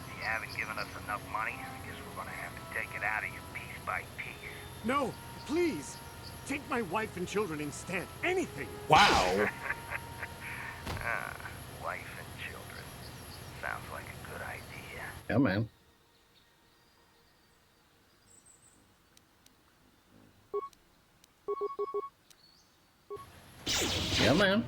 S12: You haven't given us enough money. I guess we're gonna have to take it out of you piece by piece.
S13: No, please. Take my wife and children instead. Anything.
S3: Wow.
S12: Wife and children. Sounds like a good idea.
S6: Yeah, man. Yeah, man.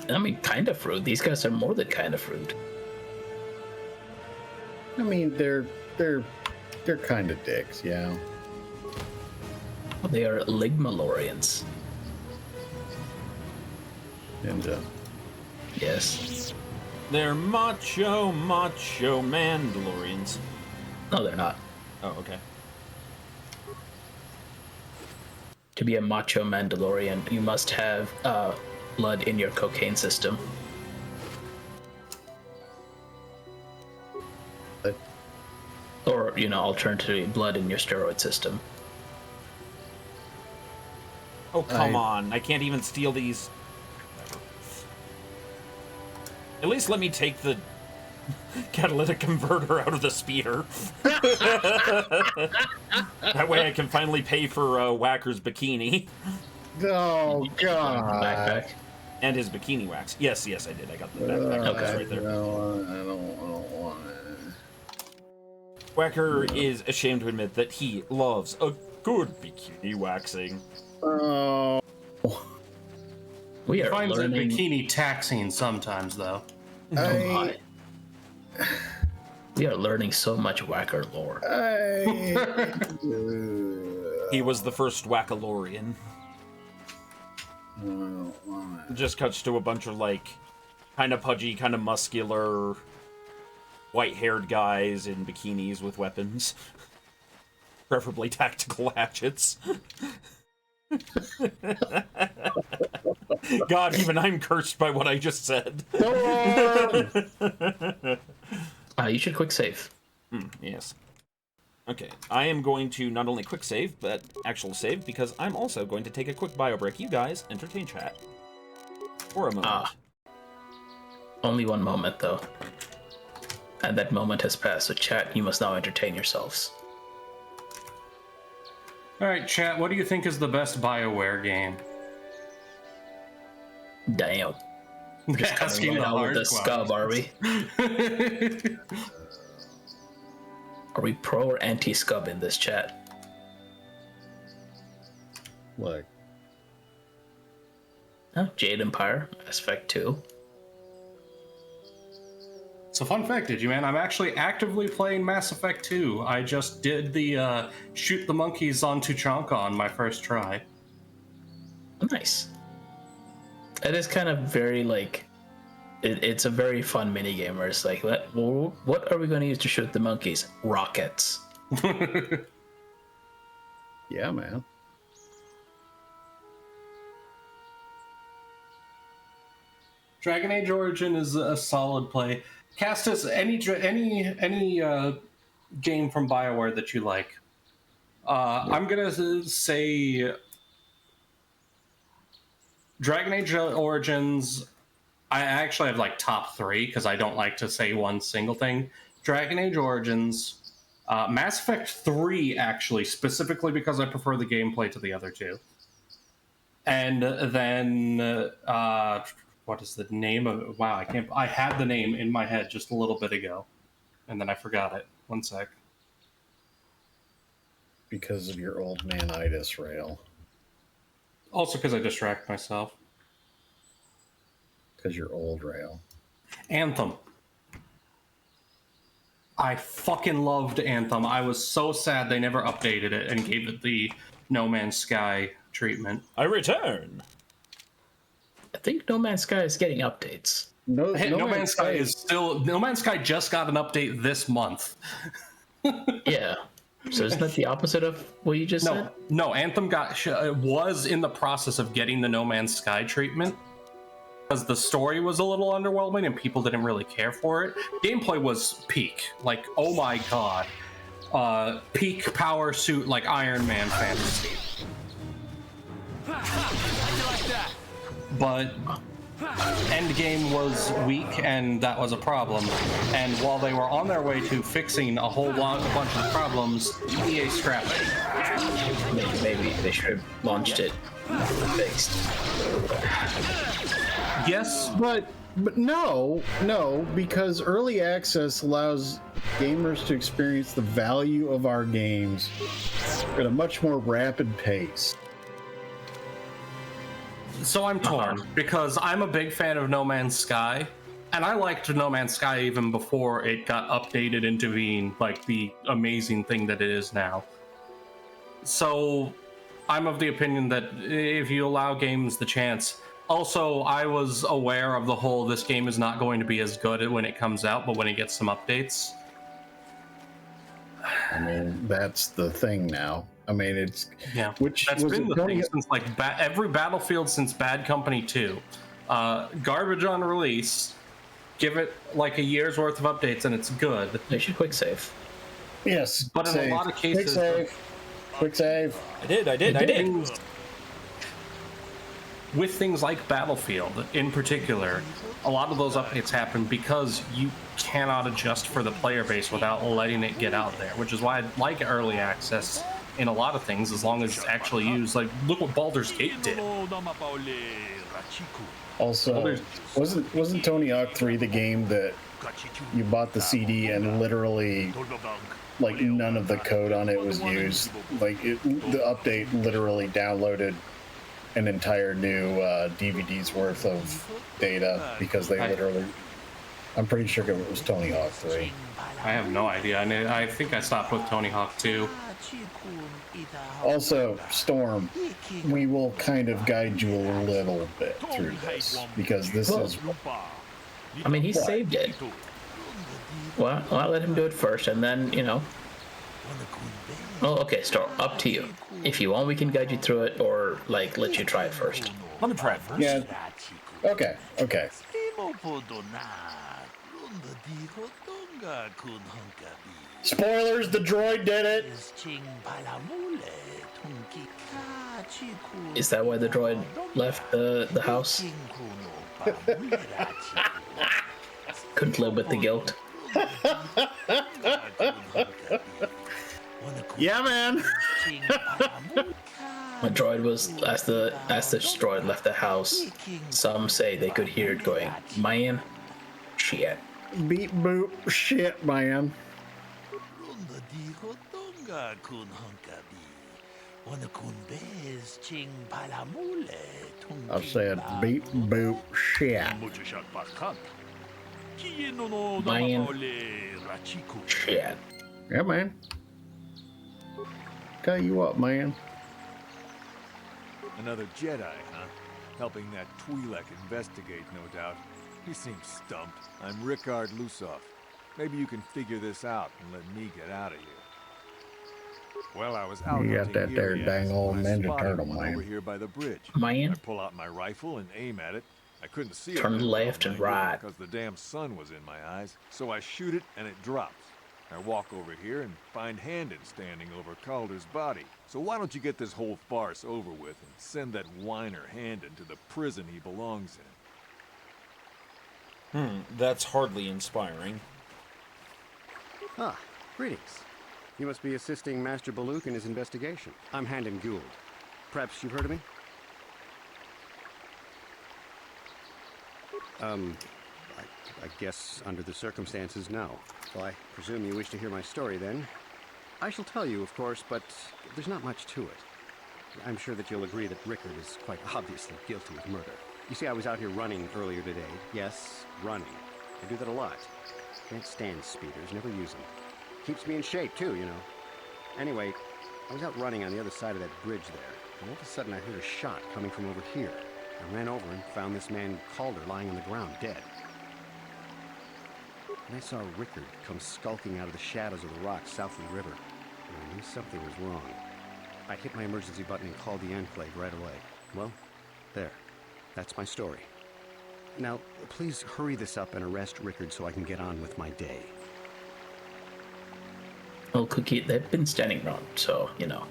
S4: I mean, kind of rude. These guys are more than kind of rude.
S6: I mean, they're kind of dicks, yeah.
S4: They are Ligmalorians.
S6: Ninja.
S4: Yes.
S3: They're macho Mandalorians.
S4: No, they're not.
S3: Oh, okay.
S4: To be a macho Mandalorian, you must have blood in your cocaine system. Or, alternatively, blood in your steroid system.
S3: Oh, come on. I can't even steal these. At least let me take the catalytic converter out of the speeder. That way I can finally pay for Whacker's bikini.
S6: Oh, God.
S4: Backpack.
S3: And his bikini wax. Yes, I did. I got the backpack.
S4: Okay.
S3: Right there.
S6: No, I don't want it.
S3: Whacker is ashamed to admit that he loves a good bikini waxing.
S6: Oh.
S4: We are
S5: finds
S4: learning.
S5: a bikini taxing sometimes, though.
S4: We are learning so much Whacker lore.
S3: He was the first Wackalorian. Just cuts to a bunch of, like, kind of pudgy, kind of muscular, white-haired guys in bikinis with weapons. Preferably tactical hatchets. God, even I'm cursed by what I just said.
S4: You should quick save.
S3: Yes. Okay, I am going to not only quick save, but actual save, because I'm also going to take a quick bio break. You guys entertain chat. For a moment.
S4: Only one moment, though. And that moment has passed, so chat, you must now entertain yourselves.
S5: Alright, chat, what do you think is the best BioWare game?
S4: Damn. Just
S5: Asking
S4: coming right
S5: the
S4: out with
S5: hard
S4: the scub, are we? Are we pro or anti-scub in this chat?
S6: Look.
S4: Oh, Jade Empire, Mass Effect 2.
S5: So fun fact, did you, man? I'm actually actively playing Mass Effect 2. I just did the shoot the monkeys on Tuchanka on my first try.
S4: Nice. It is kind of very, like... It's a very fun minigame where it's like, what are we going to use to shoot the monkeys? Rockets.
S6: Yeah, man.
S5: Dragon Age Origin is a solid play. Castus, any game from BioWare that you like? I'm gonna say Dragon Age Origins. I actually have like top 3 because I don't like to say one single thing. Dragon Age Origins, Mass Effect 3 actually, specifically because I prefer the gameplay to the other 2. And then what is the name of it? Wow, I had the name in my head just a little bit ago, and then I forgot it. One sec.
S6: Because of your old man-itis, Rail.
S5: Also because I distract myself.
S6: Because you're old, Rail.
S5: Anthem. I fucking loved Anthem. I was so sad they never updated it and gave it the No Man's Sky treatment.
S3: I return.
S4: I think No Man's Sky is getting updates.
S5: No Man's Sky is still... No Man's Sky just got an update this month.
S4: Yeah. So isn't that the opposite of what you just said?
S5: No, Anthem was in the process of getting the No Man's Sky treatment because the story was a little underwhelming and people didn't really care for it. Gameplay was peak. Like, oh my god. Peak power suit like Iron Man fantasy. But Endgame was weak, and that was a problem. And while they were on their way to fixing a bunch of problems, EA scrapped it.
S4: Maybe they should have launched it fixed.
S5: Yes,
S6: but no, because early access allows gamers to experience the value of our games at a much more rapid pace.
S5: So I'm torn because I'm a big fan of No Man's Sky, and I liked No Man's Sky even before it got updated into being like the amazing thing that it is now. So I'm of the opinion that if you allow games the chance. Also, I was aware of the whole this game is not going to be as good when it comes out, but when it gets some updates.
S6: I mean, that's the thing now. I mean, it's
S5: which that's been the thing since like every Battlefield since Bad Company 2. Garbage on release. Give it like a year's worth of updates, and it's good.
S4: They should quick save.
S6: Yes,
S5: but in a lot of cases,
S6: quick save.
S3: I did.
S5: With things like Battlefield, in particular, a lot of those updates happen because you cannot adjust for the player base without letting it get out there, which is why I like early access in a lot of things, as long as it's actually used. Like, look what Baldur's Gate did.
S6: Also, wasn't Tony Hawk 3 the game that you bought the CD and literally like none of the code on it was used. Like the update literally downloaded an entire new DVD's worth of data because they literally. I'm pretty sure it was Tony Hawk 3.
S5: I have no idea. I think I stopped with Tony Hawk 2.
S6: Also, Storm, we will kind of guide you a little bit through this because this is.
S4: I mean, he saved it. Well, I'll let him do it first, and then, you know. Oh, okay, Storm, up to you. If you want, we can guide you through it, or, like, let you try it first.
S3: Let me try it first.
S6: Yeah. Okay, okay. Spoilers, the droid did it!
S4: Is that why the droid left the house? Couldn't live with the guilt.
S6: Yeah, man.
S4: The droid was as the droid left the house. Some say they could hear it going, "Man, shit."
S6: Beep boop, shit, man. I said beep boop shit.
S4: Man, shit.
S6: Yeah, man. Tell you what, man.
S14: Another Jedi, huh? Helping that Twi'Lek investigate, no doubt. He seems stumped. I'm Rickard Lusoff. Maybe you can figure this out and let me get out of here. Well, I was out.
S6: You got that there dang old Ninja Turtle, man.
S14: Over here by the bridge.
S4: Man.
S14: I pull out my rifle and aim at it. I couldn't see it.
S4: Turn left and right.
S14: Because the damn sun was in my eyes. So I shoot it and it drops. I walk over here and find Handon standing over Calder's body. So why don't you get this whole farce over with and send that whiner Handon to the prison he belongs in?
S3: That's hardly inspiring.
S15: Ah, greetings. You must be assisting Master Baluk in his investigation. I'm Handon Gould. Perhaps you've heard of me? I guess under the circumstances, no. Well, I presume you wish to hear my story, then. I shall tell you, of course, but there's not much to it. I'm sure that you'll agree that Rickard is quite obviously guilty of murder. You see, I was out here running earlier today. Yes, running. I do that a lot. Can't stand speeders, never use them. Keeps me in shape, too, you know. Anyway, I was out running on the other side of that bridge there, and all of a sudden I heard a shot coming from over here. I ran over and found this man Calder lying on the ground, dead. And I saw Rickard come skulking out of the shadows of the rocks south of the river, and I knew something was wrong. I hit my emergency button and called the Enclave right away. Well, there. That's my story. Now, please hurry this up and arrest Rickard so I can get on with my day.
S4: Well, Cookie, they've been standing around, so, you know.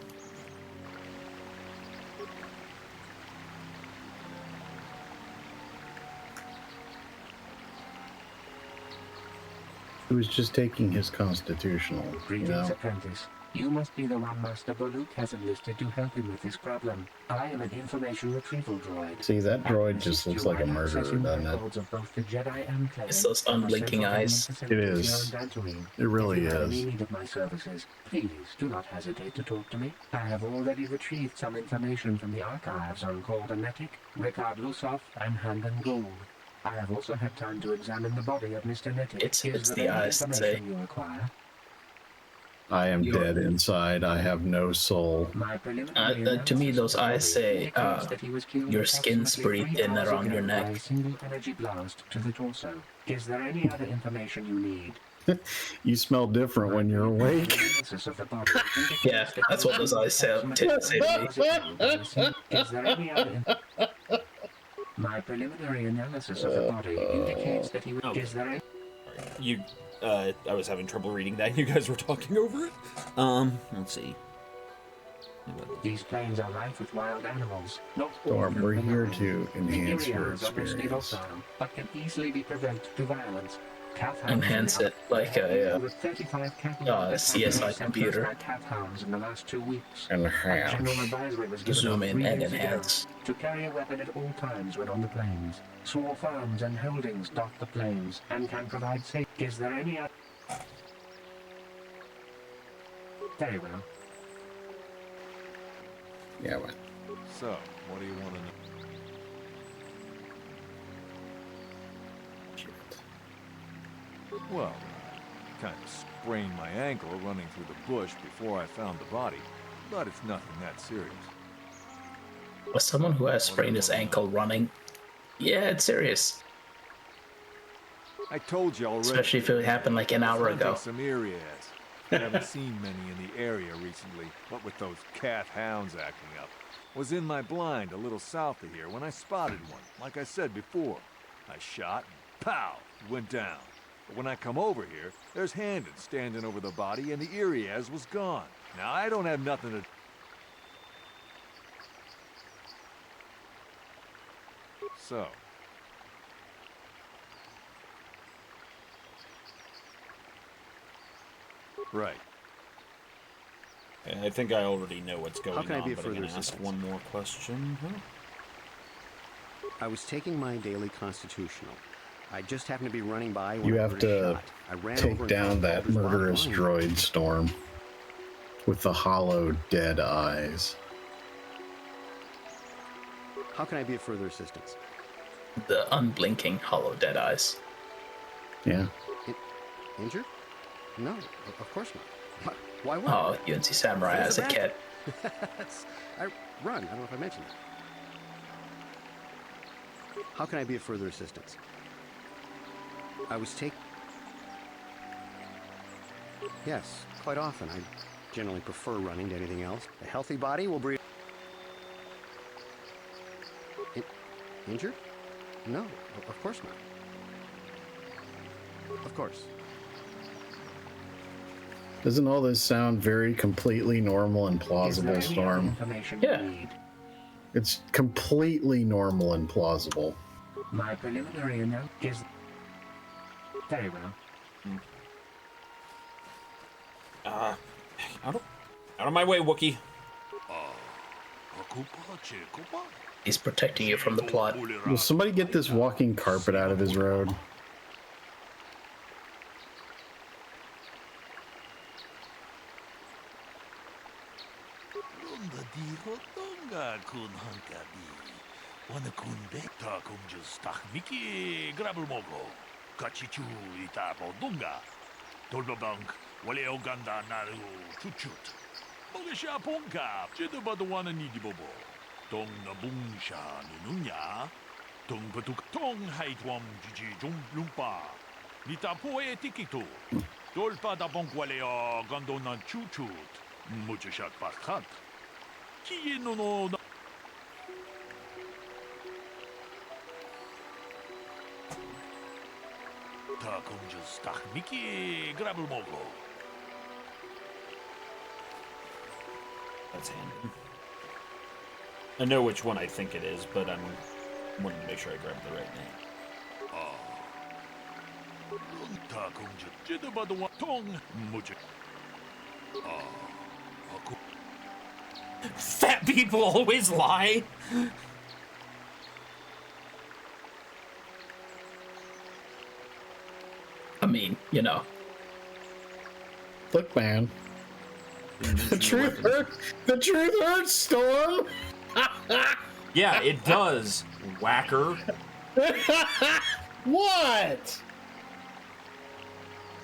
S6: He was just taking his constitutional.
S16: Greetings, apprentice. You must be the one Master Baluk has enlisted to help him with this problem. I am an information retrieval droid.
S6: See, that droid just looks like a murderer, doesn't it?
S16: Of both the Jedi and
S4: It's those unblinking eyes.
S6: It is. It really is.
S16: If you have any need of my services, please do not hesitate to talk to me. I have already retrieved some information from the archives on Calder, Rickard Lusoff, and Handon Gould. I have also had time to examine the body of Mr. Nettic.
S4: It's the eyes that say.
S16: You require?
S6: I am dead inside. I have no soul.
S4: To me, those eyes say, your skin's breathed in around your neck.
S16: A single energy blast to the torso. Is there any other information you need?
S6: You smell different when you're awake.
S4: Yeah, that's what those eyes say to me.
S16: Is there any other My preliminary analysis of the body indicates that he was... Is there any...
S3: You, I was having trouble reading that. You guys were talking over it. Let's see.
S16: These plains are rife with wild animals. Not
S6: Storm, we're here to enhance your
S16: Area is almost
S6: experience.
S16: docile, but can easily be provoked to violence.
S4: Enhance it like a CSI computer.
S16: In the last 2 weeks.
S6: Enhance.
S16: General advisory was given
S4: Zoom
S16: out
S4: in
S16: 3
S4: and
S16: days ago
S4: enhance.
S16: to carry a weapon at all times when on the plains. Small farms and holdings dot the plains and can provide safety. Is there any other... Very well.
S6: Yeah, well.
S14: So, what do you want to know? Well, I kind of sprained my ankle running through the bush before I found the body, but it's nothing that serious.
S4: Was someone who has sprained his ankle running? Yeah, it's serious.
S14: I told you already.
S4: Especially if it happened like an hour ago.
S14: Some areas. I haven't seen many in the area recently, what with those calf hounds acting up. Was in my blind a little south of here when I spotted one, like I said before. I shot and pow, it went down. But when I come over here, there's Handed standing over the body and the Iriaz was gone. Now I don't have nothing to... So... Right.
S3: I think I already know what's going
S15: How can
S3: on,
S15: I be of
S3: but I'm
S15: further
S3: going to ask
S15: assistance?
S3: one more question.
S15: I was taking my daily constitutional. I just happened to be running by when
S6: You
S15: I
S6: have
S15: heard a
S6: to
S15: shot. I ran
S6: take
S15: over and
S6: down
S15: found
S6: that
S15: Calder's body
S6: murderous
S15: lying.
S6: droid Storm with the hollow, dead eyes.
S15: How can I be of further assistance?
S4: The unblinking hollow dead eyes.
S6: Yeah.
S15: Injured? No, of course not. Why would
S4: Oh, UNC Samurai as a kid.
S15: I run. I don't know if I mentioned that. How can I be of further assistance? I was taking... Yes, quite often. I generally prefer running to anything else. A healthy body will breathe... Injured? No, of course not. Of course.
S6: Doesn't all this sound very completely normal and plausible, Storm?
S4: Yeah.
S6: It's completely normal and plausible.
S16: My preliminary note is... Very well.
S3: Out of my way, Wookiee.
S4: He's protecting you from the plot.
S6: Will somebody get this walking carpet out of his road?
S17: 돌바방 원래 오간다 나루 추추트 먹으샤 봉카 제도바도와는 이디보보 동나붕샤 누누냐 동바둑 동하이트웜 지지 좀 룸파 니타포에 티키토 돌바다 봉과레어 간도난 추추트 무주샷 바칸 키노노 다 공주스 딱 미키 그라블 먹고
S3: That's handy. I know which one I think it is, but I'm wanting to make sure I grab the right name.
S17: 다 공주 제도바도와 통 무주
S3: Fat people always lie.
S4: I mean, you know.
S6: Look, man. The truth hurts, Storm.
S3: Yeah, it does, whacker.
S6: What?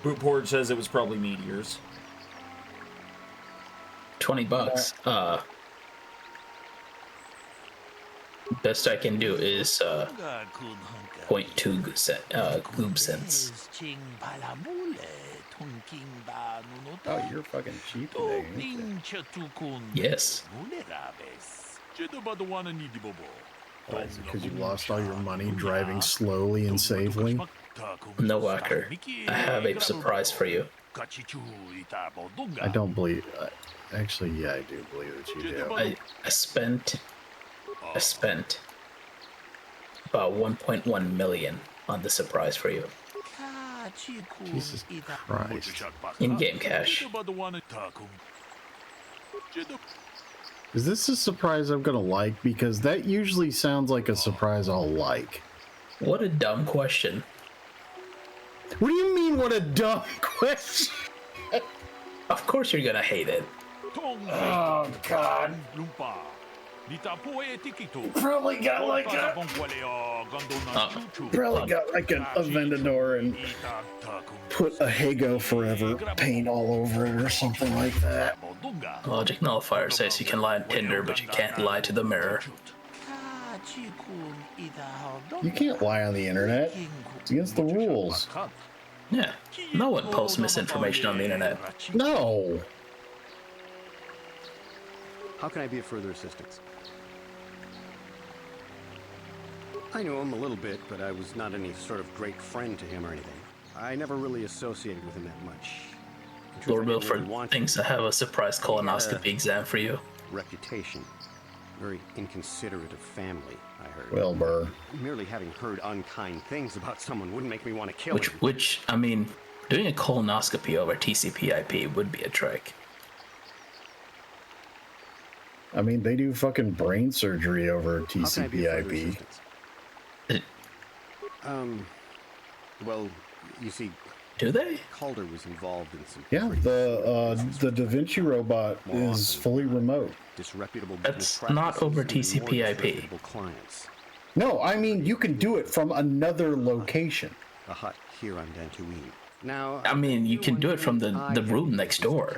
S3: Bootport says it was probably meteors.
S4: $20. Best I can do is 0.2 goob cents.
S6: Oh, you're fucking cheap today, ain't you?
S4: Yes.
S6: Why, is it because you lost all your money driving slowly and safely?
S4: No, Walker. I have a surprise for you.
S6: I don't believe... actually, yeah, I do believe that you do.
S4: I spent about 1.1 million on the surprise for you.
S6: Jesus Christ.
S4: In-game cash.
S6: Is this a surprise I'm gonna like? Because that usually sounds like a surprise I'll like.
S4: What a dumb question.
S6: What do you mean, what a dumb question?
S4: Of course you're gonna hate it.
S6: Oh God. Probably got like a Aventador and put a Hago Forever paint all over it or something like that.
S4: Logic Nullifier says you can lie on Tinder, but you can't lie to the mirror.
S6: You can't lie on the internet. It's against the rules.
S4: Yeah, no one posts misinformation on the internet.
S6: No.
S15: How can I be of further assistance? I knew him a little bit, but I was not any sort of great friend to him or anything. I never really associated with him that much.
S4: Lord Wilford thinks I have a surprise colonoscopy exam for you.
S15: Reputation. Very inconsiderate of family, I heard.
S6: Wilbur.
S15: Merely having heard unkind things about someone wouldn't make me want to kill him.
S4: Which, I mean, doing a colonoscopy over TCP/IP would be a trick.
S6: I mean, they do fucking brain surgery over TCP/IP.
S15: Well, you see,
S4: do they?
S15: Calder was involved in some.
S6: Yeah, the Da Vinci robot is fully remote.
S15: Disreputable.
S4: That's not over TCP/IP.
S15: Clients.
S6: No, I mean you can do it from another location.
S15: A hut here on Dantooine. Now,
S4: I mean, you can do it from the room next door.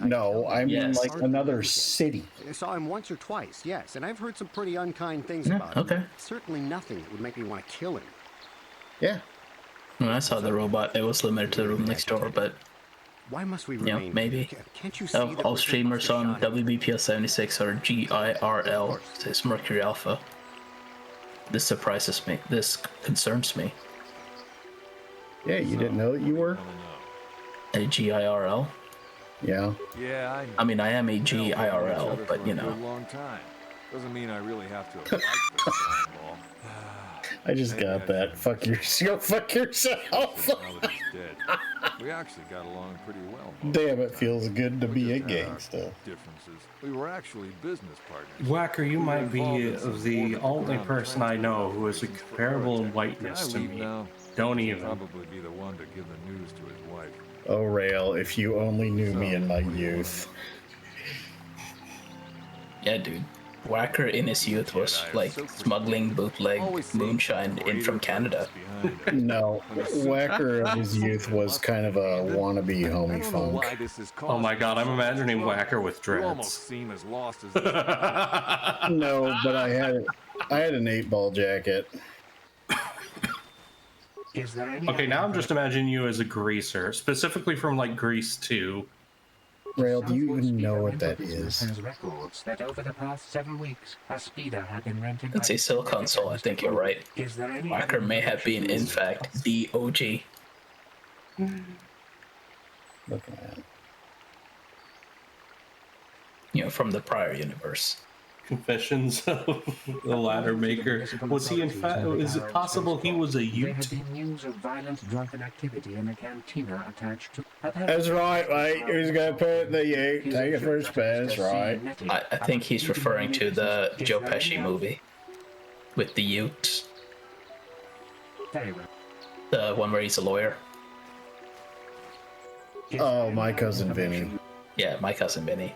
S6: No, I mean like another city.
S15: I saw him once or twice, yes, and I've heard some pretty unkind things about him.
S4: Okay.
S15: Certainly nothing that would make me want to kill him.
S6: Yeah.
S4: When I saw the robot, it was limited to the room next door, but
S15: why must we
S4: yeah, maybe.
S15: Can't you see
S4: All streamers on WBPL 76 are GIRL, says Mercury Alpha. This surprises me. This concerns me.
S6: Yeah, you didn't know that you were?
S4: A GIRL?
S6: Yeah.
S14: Yeah,
S4: I mean, I am a GIRL, but you know.
S14: A long time. Doesn't mean I really have to have liked this ball.
S6: I just got that. Fuck yourself. Fuck yourself.
S14: Now that he's dead, we actually got along pretty well.
S6: Damn, it feels good to be a gangsta.
S14: Differences. We were actually business partners.
S5: Whacker, you might be the only person I know who is comparable in whiteness to me. Don't even.
S14: Probably be the one to give the news to his wife.
S6: Oh, Rail, if you only knew me in my youth.
S4: Yeah, dude. Whacker in his youth was like smuggling bootleg moonshine in from Canada.
S6: No, Whacker of his youth was kind of a wannabe homie funk.
S5: Oh my god, I'm imagining Whacker with dreads.
S14: Seem as lost as
S6: No, but I had an 8-ball jacket.
S5: Okay, now I'm just imagining you as a greaser, specifically from like Grease 2.
S6: Rail, do you even know what that is?
S16: Has records that over the past 7 weeks, a speeder had been rented.
S4: It's a Silicon Soul, I think you're right. Whacker may have been, in fact, the OG.
S6: Looking at it.
S4: You know, from the prior universe.
S5: Confessions of the Ladder Maker. Was he in fact? Is it possible he was a
S16: There
S5: Ute?
S16: had been news of violent drunken activity in a cantina attached to.
S6: That's right, mate. Who's gonna put the Ute? Take it for a spin, that's right.
S4: I think he's referring to the Joe Pesci movie with the Ute. The one where he's a lawyer.
S6: Oh, My Cousin Vinny.
S4: Yeah, My Cousin Vinny.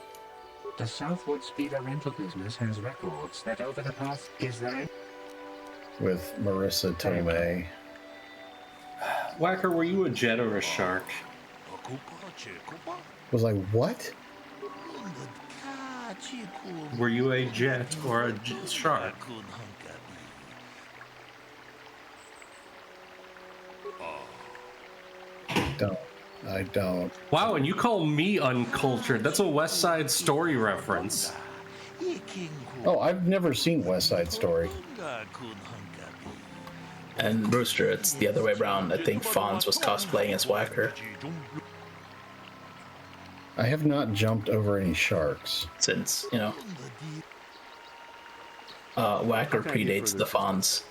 S16: The Southwood Speeder rental business has records that over the past. Is there any?
S6: With Marissa Tomei.
S5: Whacker, were you a jet or a shark?
S6: Was I what?
S5: Were you a jet or a shark?
S6: I don't.
S5: Wow, and you call me uncultured. That's a West Side Story reference.
S6: Oh, I've never seen West Side Story.
S4: And Brewster, it's the other way around. I think Fonz was cosplaying as Whacker.
S6: I have not jumped over any sharks.
S4: Since, you know, Whacker predates the Fonz.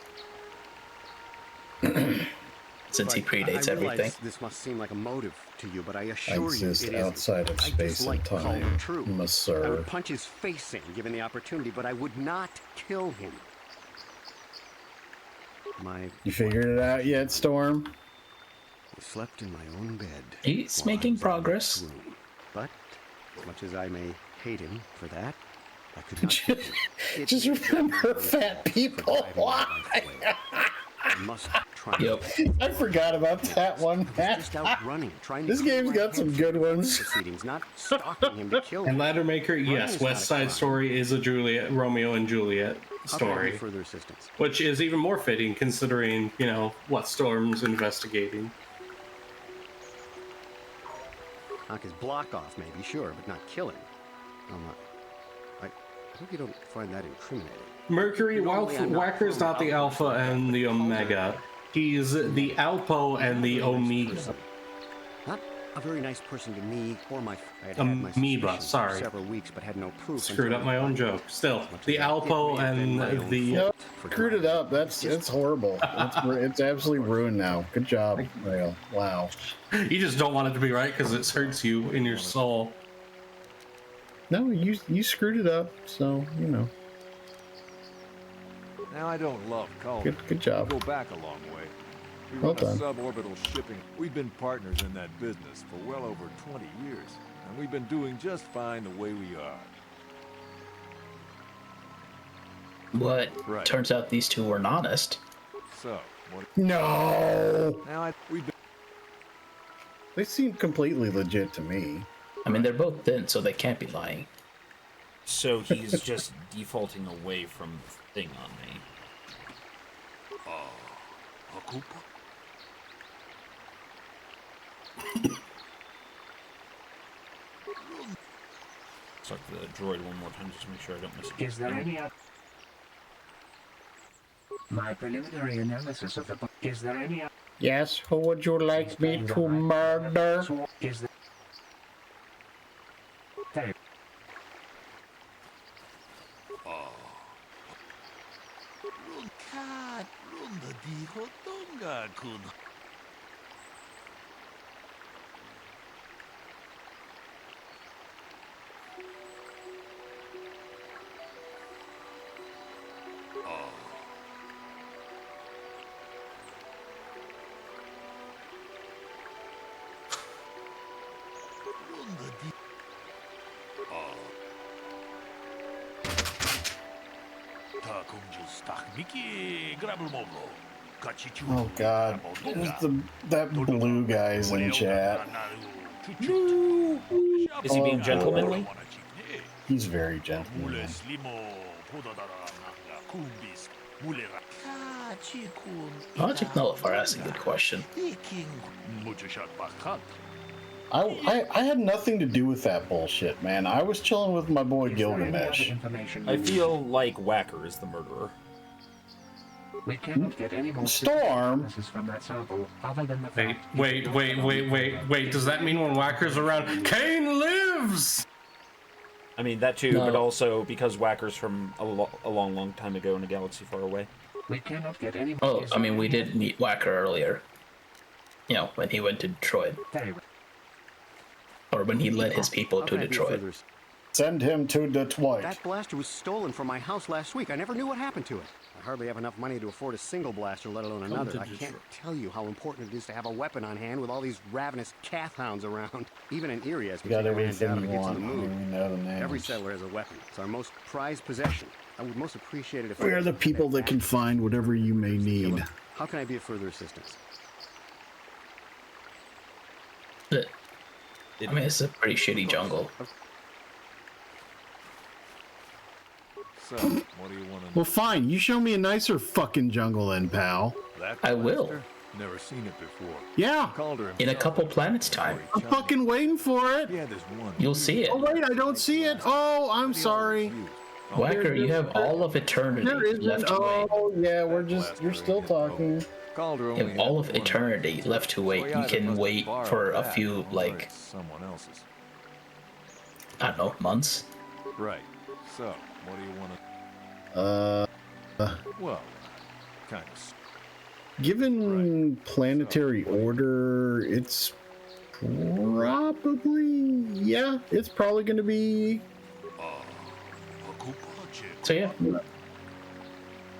S4: Since he predates everything.
S15: This must seem like a motive to you, but I
S6: I
S15: assure you
S6: exist
S15: it
S6: outside of space and time,
S15: I
S6: Monsieur.
S15: would punch his face in, given the opportunity, but I would not kill him.
S6: You figured it out yet, Storm?
S15: I slept in my own bed.
S4: He's making progress.
S15: Much as I may hate him for that, I could not.
S6: Just remember fat people. Why?
S15: I must try.
S4: Yep.
S6: I forgot about that one.
S15: Just out running, trying
S6: This
S15: to
S6: game's got some good ones.
S15: Proceedings, not stalking him to kill him.
S5: And Laddermaker, yes, West Side Story is a Romeo and Juliet story.
S15: Further assistance.
S5: Which is even more fitting considering, you know, what Storm's investigating.
S15: Knock his block off, maybe, sure, but not kill him. I'm not. I hope you don't find that incriminating.
S5: Mercury, Whacker's not the Alpha and the Omega. He's the Alpo and the Omega.
S15: Not a very nice person to me or my. I had
S5: Amoeba,
S15: my
S5: sorry.
S15: for several weeks, but had no proof.
S5: Screwed up my own joke. Still, the Alpo and the.
S6: Yep, screwed it up. It's horrible. It's absolutely ruined now. Good job, Rail. Wow.
S5: You just don't want it to be right because it hurts you in your soul.
S6: No, you screwed it up. So you know.
S14: Now, I don't love Calder.
S6: Good job.
S14: We go back a long way. We
S6: Well
S14: run a
S6: done.
S14: suborbital shipping. We've been partners in that business for well over 20 years, and we've been doing just fine the way we are.
S4: But
S14: Right.
S4: turns out these two weren't honest.
S14: So, what?
S6: No.
S14: Now, we've been.
S6: They seem completely legit to me.
S4: I mean, they're both thin, so they can't be lying.
S3: So he's just defaulting away from the thing on me. Suck the droid one more time just to make sure I don't miss it.
S16: Is there any other... My preliminary analysis of the book. Is there any other...
S6: Yes, who would you like me to murder?
S16: Is there... There.
S6: Oh God, that blue guy's in chat.
S3: Is he being gentlemanly?
S6: He's very gentlemanly.
S4: Logic Nullifier asks a good question.
S6: I had nothing to do with that bullshit, man. I was chilling with my boy Gilgamesh.
S3: I feel like Whacker is the murderer.
S16: We cannot get any more
S6: Storm.
S16: From that sample, other than the
S5: Wait. Does that mean when Whacker's around, Kane lives?
S3: I mean, that too,
S4: No.
S3: but also because Whacker's from a long time ago in a galaxy far away.
S16: We cannot get any.
S4: Oh, I mean, we did meet Whacker earlier. You know, when he went to Detroit. Or when he led his people to Detroit.
S6: Send him to Detroit.
S15: That blaster was stolen from my house last week. I never knew what happened to it. I hardly have enough money to afford a single blaster, let alone another. I can't tell you how important it is to have a weapon on hand with all these ravenous calf hounds around. Even in Erie has
S6: You
S15: me
S6: got
S15: take a man
S6: everything
S15: down if
S6: you
S15: it gets in
S6: want.
S15: the
S6: I
S15: mood.
S6: mean, we know the names.
S15: Every settler has a weapon. It's our most prized possession. I would most appreciate it if
S6: We are the people that can find whatever you may need.
S15: How can I be of further assistance?
S4: I mean, it's a pretty shitty jungle.
S14: So, what do you want to know?
S6: Well, fine. You show me a nicer fucking jungle then, pal.
S14: That
S4: I will.
S14: blaster? Never seen it before.
S6: Yeah.
S14: Calder
S4: In a couple planets' time.
S6: I'm fucking waiting for it.
S14: Yeah, there's one.
S4: You'll see it.
S6: Oh, wait, I don't see it. Oh, I'm sorry.
S4: Whacker, you have all of eternity
S6: There isn't.
S4: left to wait.
S6: Oh, yeah, you're still talking.
S14: Calder
S4: You have all of eternity left to wait. You can wait for a few, like,
S14: someone else's.
S4: I don't know, months.
S14: Right. So, what do you want to? Well, kind of.
S6: Given planetary order, it's probably going to be.
S4: So yeah.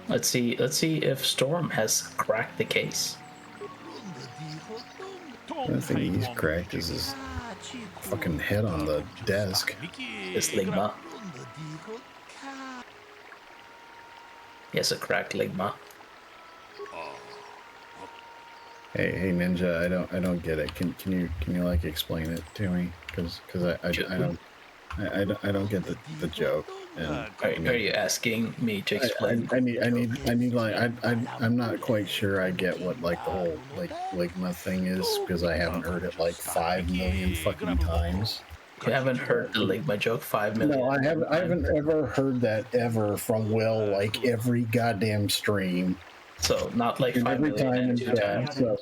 S4: Let's see if Storm has cracked the case.
S6: I think he's cracked his fucking head on the desk.
S4: It's Ligma. Yes, a cracked Ligma.
S6: Hey Ninja, I don't get it. Can you like explain it to me? Because I don't get the joke. And
S4: Are you asking me to explain?
S6: I need like I'm not quite sure I get what like the whole like Ligma thing is because I haven't heard it like 5 million fucking times.
S4: You haven't heard the Ligma joke 5 million?
S6: No, I haven't ever heard that ever from Will like every goddamn stream.
S4: So not like 5
S6: every
S4: million
S6: time
S4: and
S6: in
S4: 2
S6: chat.
S4: times.
S6: So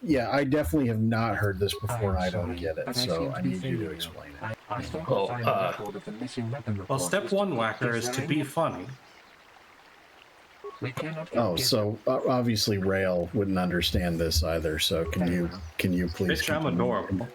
S6: yeah, I definitely have not heard this before. I don't get it, so I need you to explain it.
S5: Well, step one, Whacker, is to be funny.
S6: Oh, so obviously Rail wouldn't understand this either. So can you please?
S5: Bitch, I'm adorable.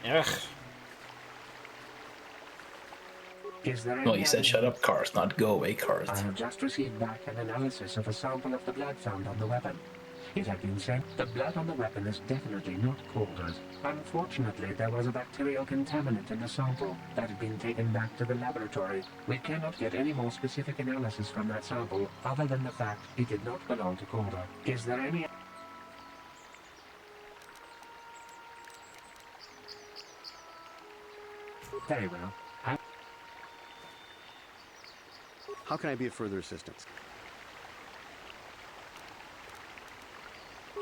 S4: Ugh. No, you said shut up cars, not go away cars.
S16: I have just received back an analysis of a sample of the blood found on the weapon. It had been said the blood on the weapon is definitely not KOTOR's. Unfortunately, there was a bacterial contaminant in the sample that had been taken back to the laboratory. We cannot get any more specific analysis from that sample other than the fact it did not belong to KOTOR. Is there any... Very well.
S15: How can I be of further assistance?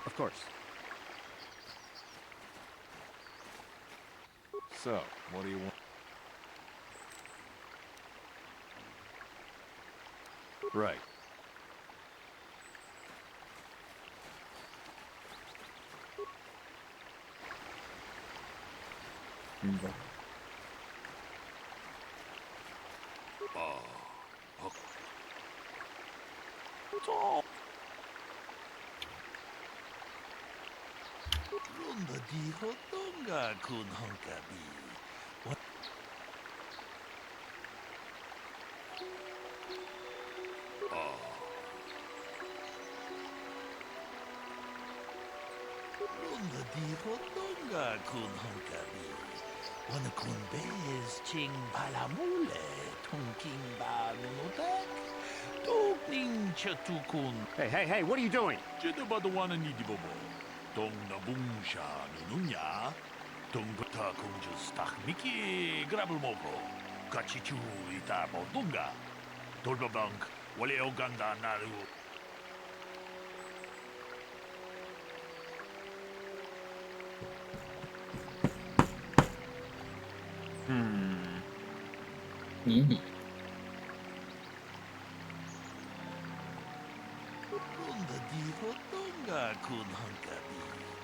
S15: Of course.
S14: So, what do you want? Right.
S10: Hey, what are you doing?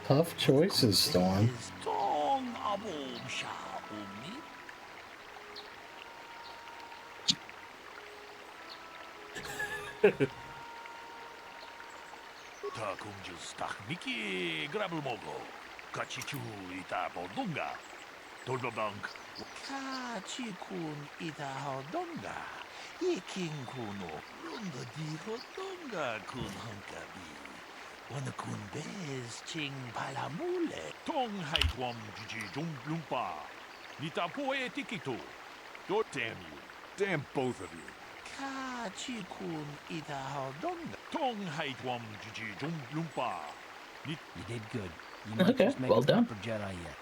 S6: Tough choices, Storm.
S14: Damn you. Damn both of you.
S7: You did good. You
S4: might just make well done.
S7: For Jedi yet.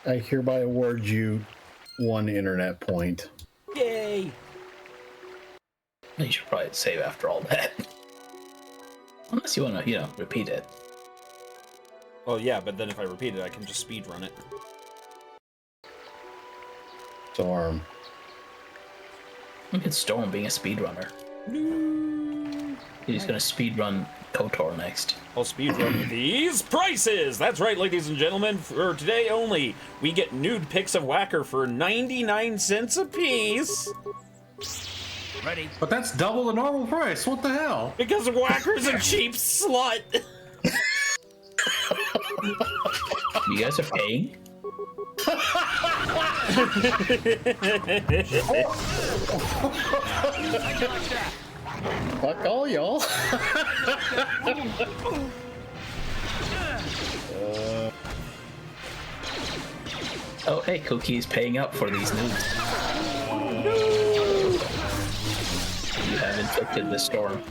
S6: I hereby award you 1 internet point.
S7: Yay!
S4: You should probably save after all that. Unless you want to, repeat it.
S3: Well, yeah, but then if I repeat it, I can just speed run it.
S6: Storm.
S4: Look at Storm being a speedrunner. He's gonna speedrun KOTOR next.
S3: I'll speedrun these prices! That's right, ladies and gentlemen. For today only, we get nude pics of Whacker for 99 cents a piece.
S5: Ready. But that's double the normal price. What the hell?
S3: Because Whacker's a cheap slut.
S4: You guys are paying?
S6: Fuck all y'all.
S4: Oh, hey, Cookie's paying up for these nudes. You have inflicted the storm.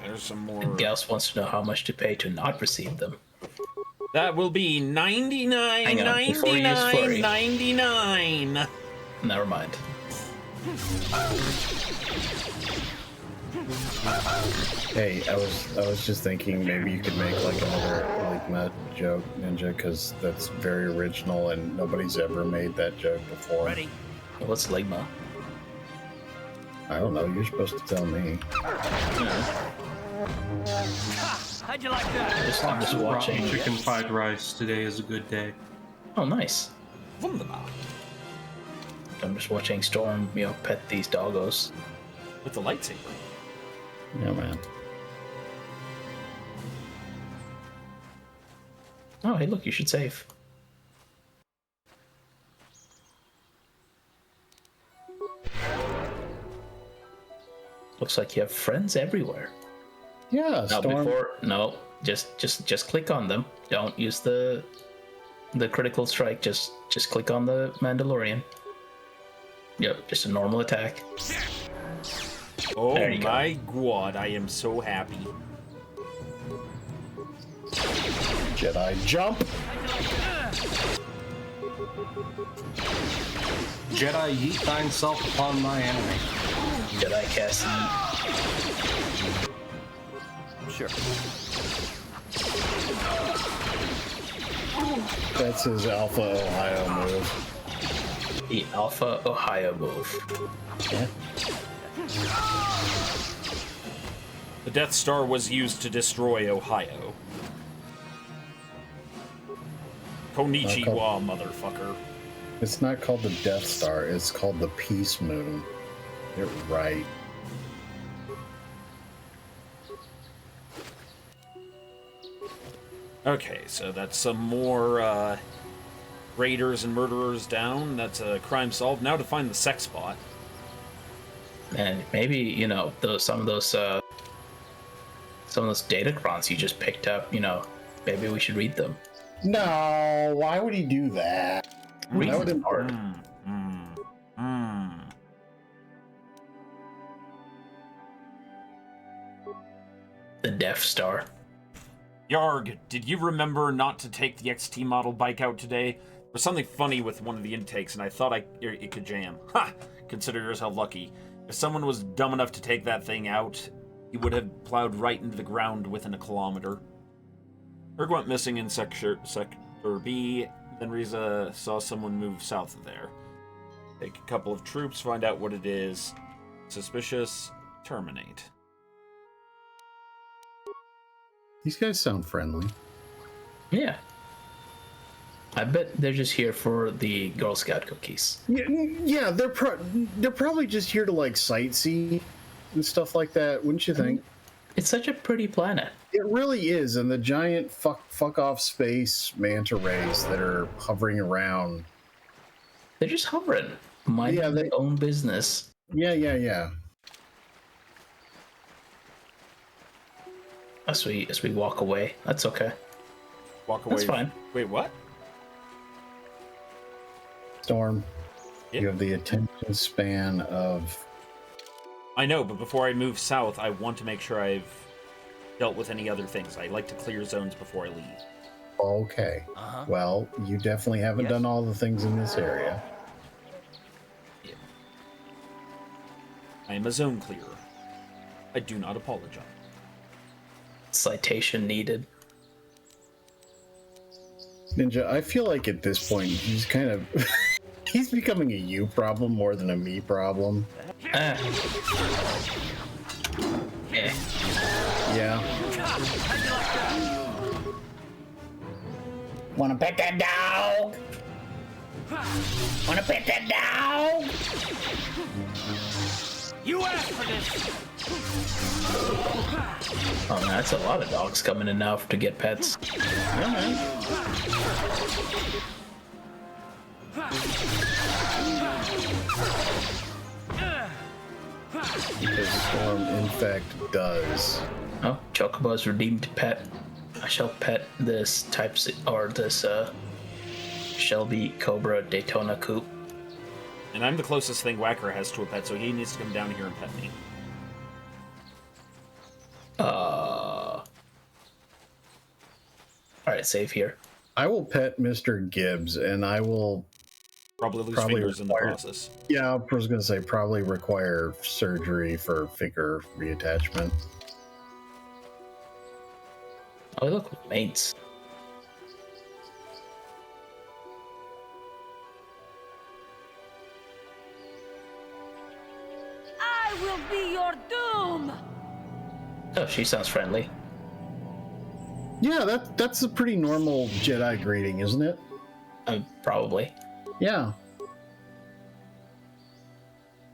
S3: There's some more.
S4: And Gauss wants to know how much to pay to not receive them.
S3: That will be 99.
S4: Never mind.
S6: Hey, I was just thinking maybe you could make like another like Met joke, Ninja, because that's very original and nobody's ever made that joke before.
S7: Ready.
S4: What's Ligma?
S6: I don't know. You're supposed to tell me.
S7: How'd you like that?
S4: I'm just watching.
S5: Chicken fried rice. Today is a good day.
S4: Oh, nice.
S3: Wunderbar.
S4: I'm just watching Storm, pet these doggos.
S3: With the lightsaber.
S6: Yeah, man.
S4: Oh, hey, look, you should save. Looks like you have friends everywhere.
S6: Yeah, Storm.
S4: Just click on them. Don't use the critical strike. Just click on the Mandalorian. Yep, just a normal attack.
S3: Oh my god, I am so happy.
S6: Jedi jump.
S5: Jedi yeet thine self upon my enemy.
S4: Jedi cast yeet.
S15: Sure.
S6: That's his Alpha Ohio move.
S4: The Alpha Ohio move.
S6: Yeah.
S3: The Death Star was used to destroy Ohio. Konnichiwa, motherfucker.
S6: It's not called the Death Star. It's called the Peace Moon. You're right.
S3: Okay, so that's some more raiders and murderers down. That's a crime solved. Now to find the sex bot.
S4: And maybe some of those datacrons you just picked up. Maybe we should read them.
S6: No, why would he do that? That would impart.
S4: The Death Star.
S3: Yarg, did you remember not to take the XT model bike out today? There was something funny with one of the intakes, and I thought it could jam. Ha! Consider yourself lucky. If someone was dumb enough to take that thing out, he would have plowed right into the ground within a kilometer. Erg went missing in Sector B, then Riza saw someone move south of there. Take a couple of troops, find out what it is. Suspicious, terminate.
S6: These guys sound friendly.
S4: Yeah. I bet they're just here for the Girl Scout cookies.
S6: Yeah, they're probably just here to like sightsee and stuff like that, wouldn't you think?
S4: It's such a pretty planet.
S6: It really is, and the giant fuck off space manta rays that are hovering around.
S4: They're just hovering, minding their own business.
S6: Yeah.
S4: As we walk away, that's okay.
S3: Walk away.
S4: That's fine.
S3: Wait, what?
S6: Storm,
S3: Yeah.
S6: you have the attention span of...
S3: I know, but before I move south, I want to make sure I've dealt with any other things. I like to clear zones before I leave.
S6: Okay. Well, you definitely haven't done all the things in this area.
S3: Yeah. I am a zone clearer. I do not apologize.
S4: citation needed.
S6: Ninja, I feel like at this point he's kind of he's becoming a you problem more than a me problem.
S4: Yeah.
S6: Yeah.
S4: Wanna pet that dog? Wanna pet that dog?
S7: You asked for this.
S4: Oh man, that's a lot of dogs coming in now to get pets. Yeah, man.
S6: Because Storm, in fact, does.
S4: Oh, Chocobo's redeemed pet. I shall pet this this Shelby Cobra Daytona Coupe.
S3: And I'm the closest thing Whacker has to a pet, so he needs to come down here and pet me.
S4: Alright, save here.
S6: I will pet Mr. Gibbs, and I will
S3: probably lose fingers in the process.
S6: Yeah, I was going to say probably require surgery for finger reattachment.
S4: Oh, look, mates.
S11: I will be your doom!
S4: Oh, she sounds friendly.
S6: Yeah, that's a pretty normal Jedi greeting, isn't it?
S4: Probably.
S6: Yeah.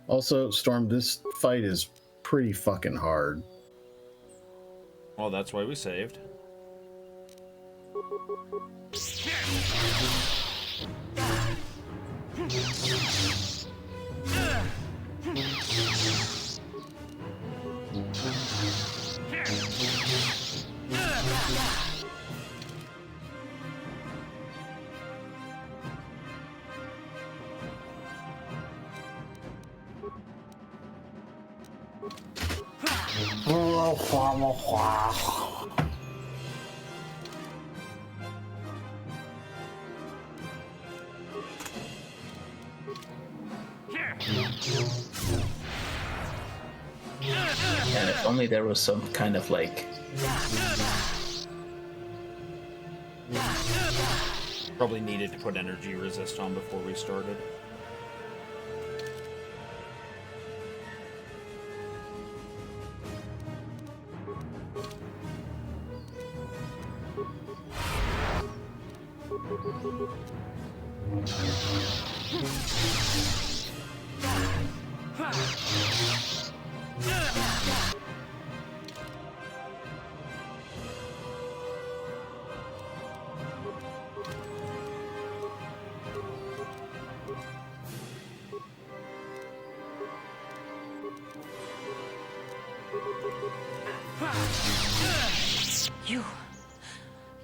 S6: Also, Storm, this fight is pretty fucking hard.
S3: Well, that's why we saved.
S4: And if only there was some kind of like...
S3: Probably needed to put energy resist on before we started.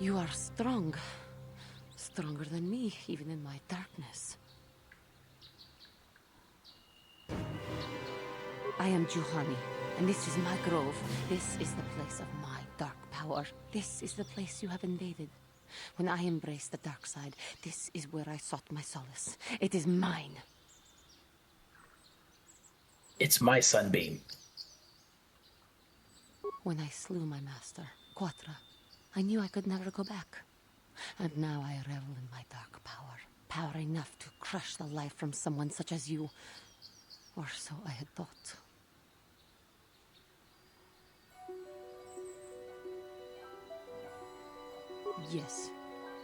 S11: You are strong. Stronger than me, even in my darkness. I am Juhani, and this is my grove. This is the place of my dark power. This is the place you have invaded. When I embraced the dark side, this is where I sought my solace. It is mine.
S4: It's my sunbeam.
S11: When I slew my master, Quatra, I knew I could never go back. And now I revel in my dark power. Power enough to crush the life from someone such as you. Or so I had thought. Yes,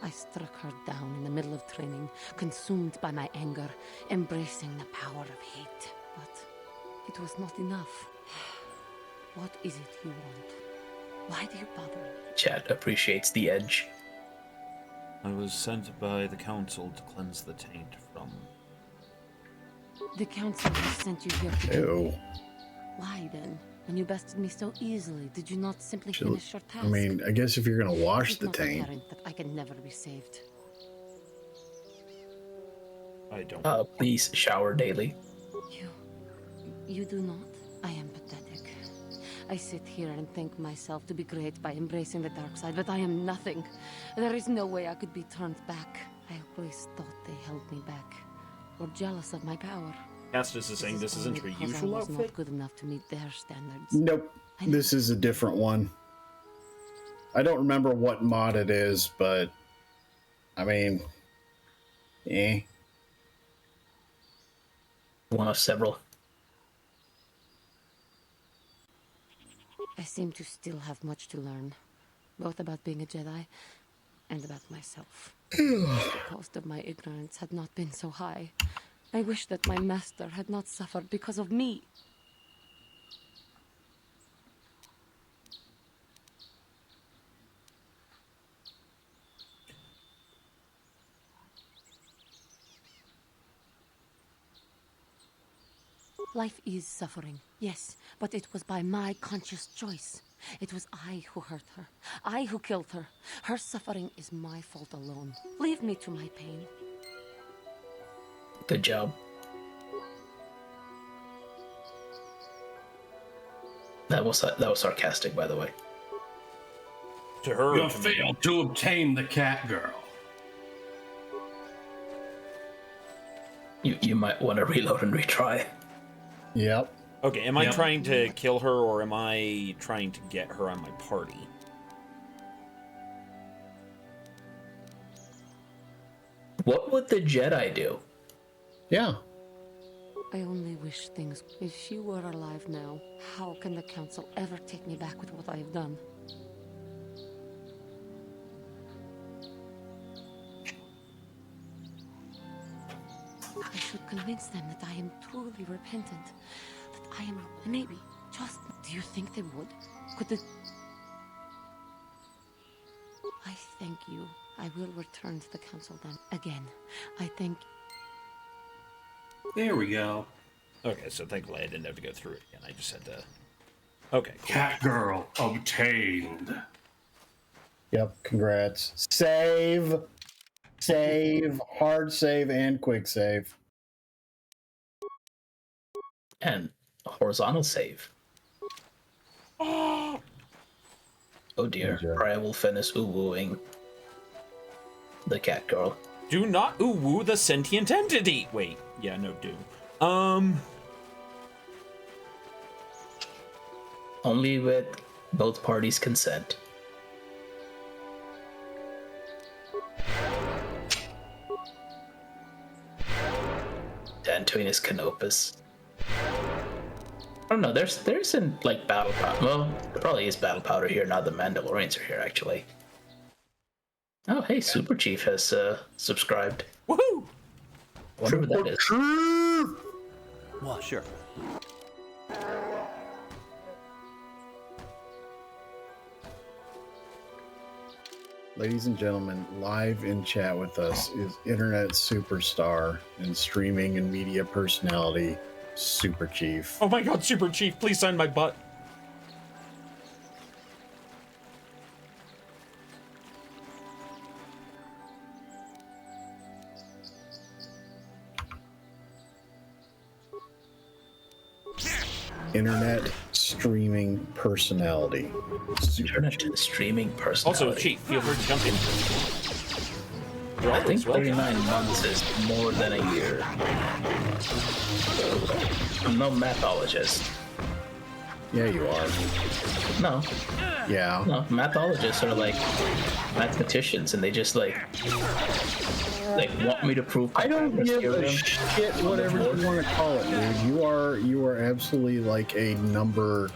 S11: I struck her down in the middle of training, consumed by my anger, embracing the power of hate. But it was not enough. What is it you want? Why do you bother?
S4: Chat appreciates the edge.
S3: I was sent by the council to cleanse the taint from...
S11: The council has sent you here to kill me. Why then? When you bested me so easily, did you not simply finish your task?
S6: I mean, I guess if you're gonna wash
S11: Is it
S6: the
S11: not
S6: taint.
S11: apparent that I can never be saved?
S3: I don't.
S4: Please shower daily.
S11: You do not? I am pathetic. I sit here and think myself to be great by embracing the dark side, but I am nothing. There is no way I could be turned back. I always thought they held me back, or jealous of my power.
S3: Castus is saying this isn't her
S11: Because
S3: usual
S11: I was
S3: outfit.
S11: not good enough to meet their standards.
S6: Nope. This is a different one. I don't remember what mod it is, but I mean,
S4: One of several.
S18: I seem to still have much to learn, both about being a Jedi and about myself. The cost of my ignorance had not been so high. I wish that my master had not suffered because of me. Life is suffering, yes, but it was by my conscious choice. It was I who hurt her. I who killed her. Her suffering is my fault alone. Leave me to my pain.
S4: Good job. That was sarcastic, by the way.
S3: To her.
S5: You failed to obtain the cat girl.
S4: You might want to reload and retry.
S6: Yep.
S3: Okay, am I trying to kill her, or am I trying to get her on my party?
S4: What would the Jedi do?
S6: Yeah.
S18: I only wish things... If she were alive now, how can the Council ever take me back with what I have done? I should convince them that I am truly repentant. That I am... Maybe. Just... Do you think they would? Could the... I thank you. I will return to the Council then. Again. I thank...
S5: There we go.
S3: Okay, so thankfully I didn't have to go through it again. I just had to... Okay, cool.
S5: Cat girl obtained.
S6: Yep, congrats. Save, hard save, and quick save.
S4: And a horizontal save. Oh dear. I will finish wooing the cat girl.
S3: Do not woo the sentient entity! Wait, yeah, no, do.
S4: Only with both parties' consent. Dantooine is Canopus. I don't know, there isn't like battle powder. Well, there probably is battle powder here now the Mandalorians are here, actually. Oh, hey, Super Chief has subscribed.
S3: Woohoo!
S4: Wonder what that is.
S15: Well, sure.
S6: Ladies and gentlemen, live in chat with us is internet superstar and streaming and media personality, Super Chief.
S3: Oh my god, Super Chief, please sign my butt.
S6: Internet streaming personality.
S4: Internet streaming personality.
S3: Also, Chief, feel free to jump in.
S4: I think 39 months is more than a year. I'm no mathologist.
S6: Yeah, you are.
S4: No.
S6: Yeah.
S4: No, mathologists are like mathematicians, and they just like want me to prove.
S6: I don't give a shit whatever you want to call it, dude. You are absolutely like a number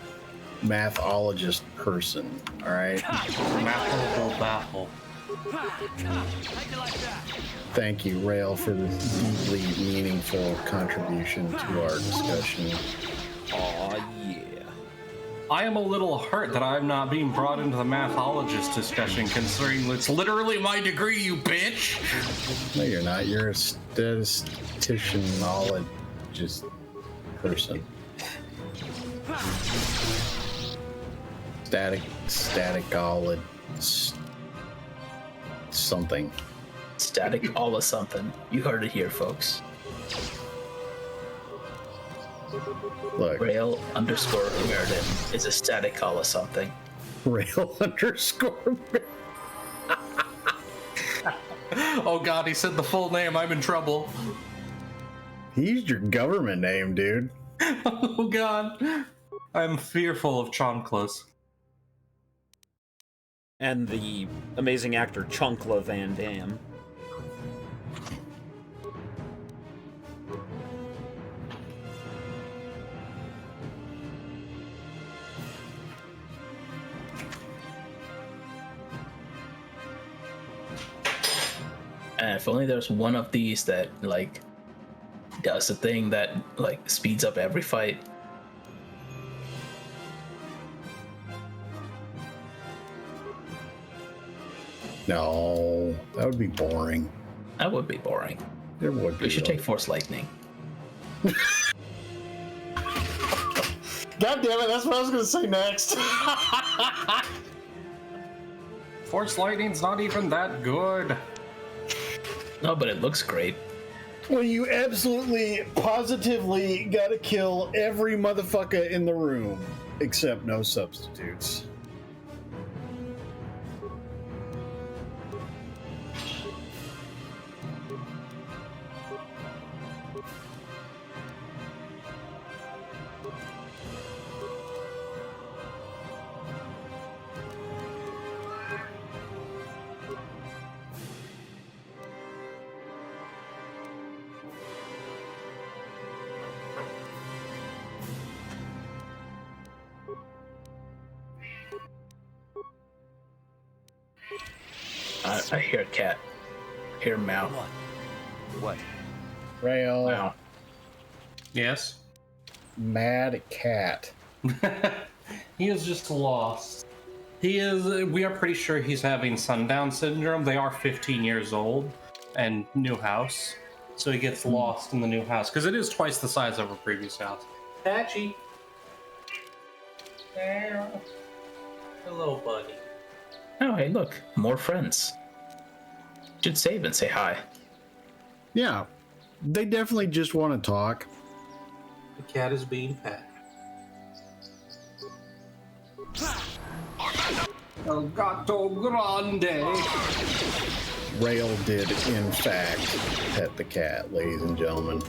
S6: mathologist person. All right.
S5: Mathable baffle.
S6: Thank you, Rail, for this deeply meaningful contribution to our discussion.
S3: Aw, yeah.
S5: I am a little hurt that I'm not being brought into the mathologist discussion, considering it's literally my degree, you bitch!
S6: No, you're not. You're a statisticianologist person. Staticology. Something.
S4: Static all of something. You heard it here, folks.
S6: Look.
S4: Rail underscore Meriden is a static all of something.
S6: Rail underscore
S5: Oh god, he said the full name. I'm in trouble.
S6: He used your government name, dude.
S5: Oh god. I'm fearful of chanclas.
S3: And the amazing actor Chunkla Van Damme.
S4: And if only there's one of these that, like, does the thing that, like, speeds up every fight.
S6: No, that would be boring.
S4: That would be boring.
S6: It would be.
S4: We should take Force Lightning.
S6: God damn it, that's what I was going to say next.
S5: Force Lightning's not even that good.
S4: No, but it looks great.
S6: Well, you absolutely, positively gotta kill every motherfucker in the room, except no substitutes.
S4: I hear a cat. I hear a meow.
S14: What?
S6: Rail.
S4: Meow.
S5: Yes?
S6: Mad cat.
S5: He is just lost. We are pretty sure he's having sundown syndrome. They are 15 years old and new house. So he gets lost in the new house. Because it is twice the size of a previous house. Patchy. There. Hello, buddy.
S4: Oh, hey, look. More friends. Should save and say hi.
S6: Yeah, they definitely just want to talk.
S5: The cat is being pet. El Gato Grande.
S6: Rail did, in fact, pet the cat, ladies and gentlemen.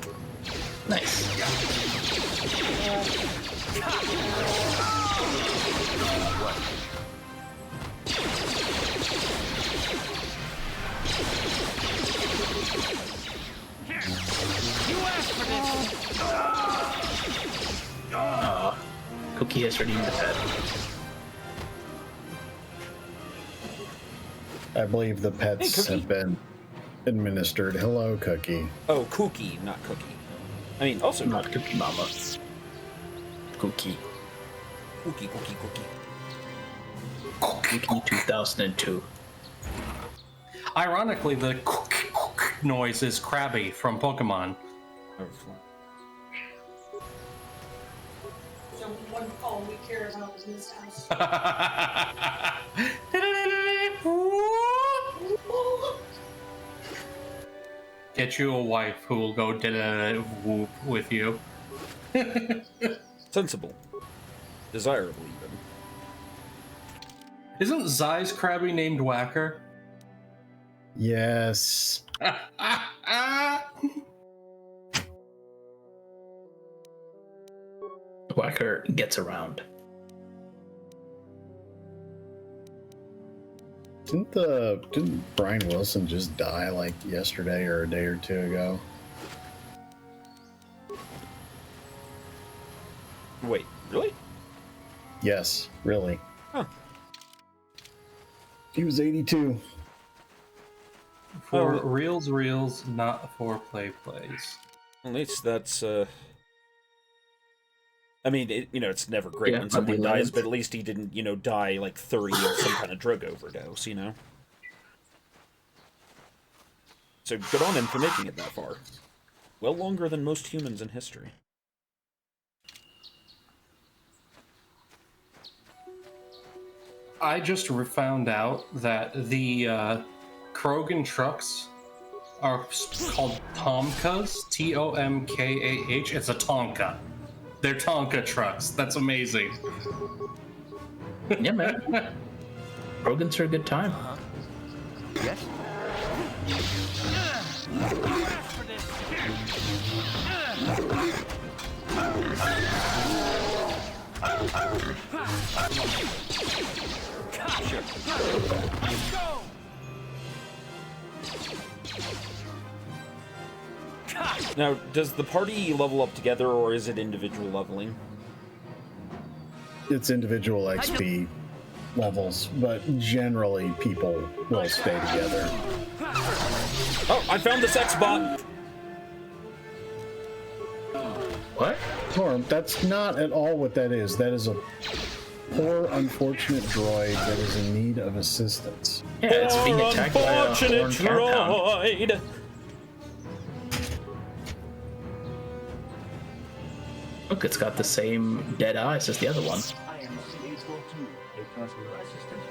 S4: Nice. Cookie has redeemed the pet.
S6: I believe the pets have been administered. Hello, Cookie.
S3: Oh, Cookie, not Cookie. I mean, also
S4: not Cookie Mama. Cookie.
S3: Cookie, Cookie,
S4: Cookie
S3: Cookie.
S4: 2002.
S5: Ironically, the noise is Krabby from Pokemon.
S19: So one all we care about is this house.
S5: Get you a wife who will go whoop with you.
S3: Sensible. Desirable, even.
S5: Isn't Zai's Krabby named Whacker?
S6: Yes.
S4: Whacker gets around.
S6: Didn't Brian Wilson just die like yesterday or a day or two ago?
S3: Wait, really?
S6: Yes, really.
S3: Huh.
S6: He was 82.
S5: For reels, not for plays.
S3: At least that's, I mean, it's never great
S4: Yeah,
S3: when someone dies,
S4: learned.
S3: but at least he didn't, die like 30 of some kind of drug overdose, So good on him for making it that far. Well longer than most humans in history.
S5: I just found out that the Krogan trucks are called Tomkas. Tomkah. It's a Tonka. They're Tonka trucks. That's amazing.
S4: Yeah, man. Rogans are a good time.
S17: Yes?
S3: Sure. Now, does the party level up together, or is it individual leveling?
S6: It's individual XP levels, but generally people will stay together.
S3: Oh, I found the sex bot!
S4: What?
S6: Torm, that's not at all what that is. That is a poor, unfortunate droid that is in need of assistance.
S4: Yeah, it's being attacked by a horned droid. Look, it's got the same dead eyes as the other one.
S16: I am C-842, a personal assistant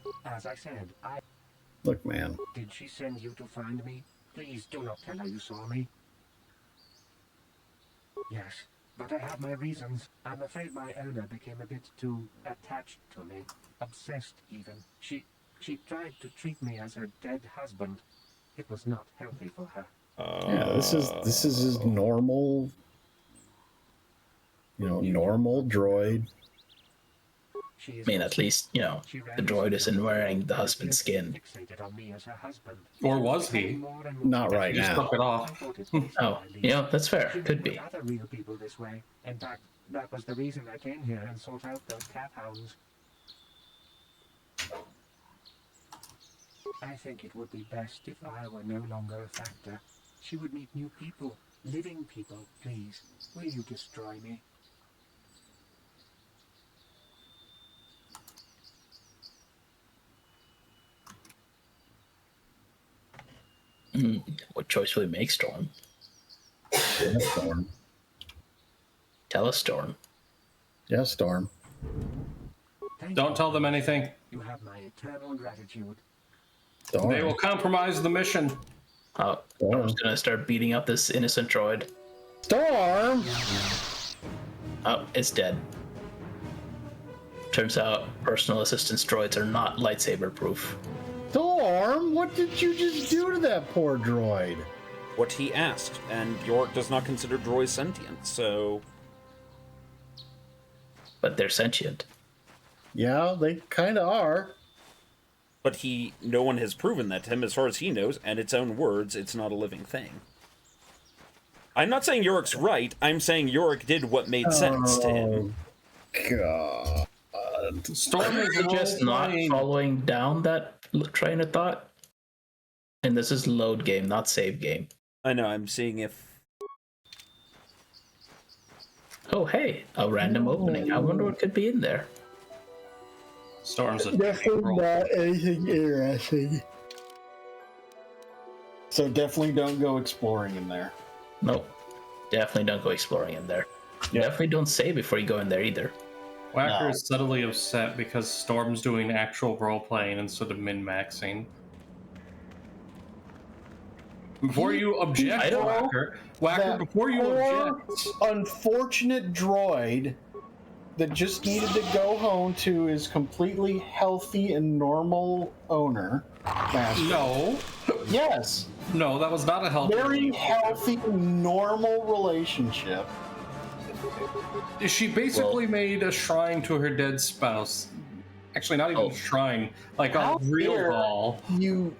S16: droid. As I said,
S6: Look, man.
S16: Did she send you to find me? Please do not tell her you saw me. Yes, but I have my reasons. I'm afraid my owner became a bit too attached to me. Obsessed, even. She tried to treat me as her dead husband. It was not healthy for her.
S6: Yeah, this is his normal, normal droid.
S4: I mean, at least, the droid isn't wearing the husband's skin.
S5: Or was he?
S6: Not right
S5: He just
S6: now.
S5: took it off.
S4: Oh, that's fair. Could be.
S16: Other real people this way. In fact, that was the reason I came here and sought out those cat hounds. I think it would be best if I were no longer a factor. She would meet new people, living people. Please, will you destroy me?
S4: What choice will we make, Storm?
S6: Storm.
S4: Tell us, Storm.
S6: Yeah, Storm.
S5: Don't tell them anything.
S16: You have my eternal gratitude.
S6: Storm.
S5: They will compromise the mission.
S4: Oh, I'm just gonna start beating up this innocent droid.
S6: Storm!
S4: Oh, it's dead. Turns out personal assistance droids are not lightsaber proof.
S6: Storm, what did you just do to that poor droid?
S3: What he asked, and York does not consider droids sentient, so...
S4: But they're sentient.
S6: Yeah, they kind of are.
S3: But no one has proven that to him, as far as he knows, and its own words, it's not a living thing. I'm not saying Yorick's right, I'm saying Yorick did what made sense to him.
S6: God.
S5: Storm is
S4: just not following down that train of thought. And this is load game, not save game.
S3: I know, I'm seeing if...
S4: Oh, hey, a random opening. I wonder what could be in there.
S5: Storm's a
S6: definitely not anything interesting. So definitely don't go exploring in there.
S4: Nope. Definitely don't go exploring in there. Definitely don't save before you go in there either.
S5: Whacker is subtly upset because Storm's doing actual role-playing instead of min-maxing. Before you object, Whacker, before you object...
S6: unfortunate droid that just needed to go home to his completely healthy and normal owner. Master.
S5: No.
S6: Yes.
S5: No, that was not a healthy
S6: Very healthy, normal relationship.
S5: She basically made a shrine to her dead spouse. Actually, not even a shrine, like a real ball.
S6: You,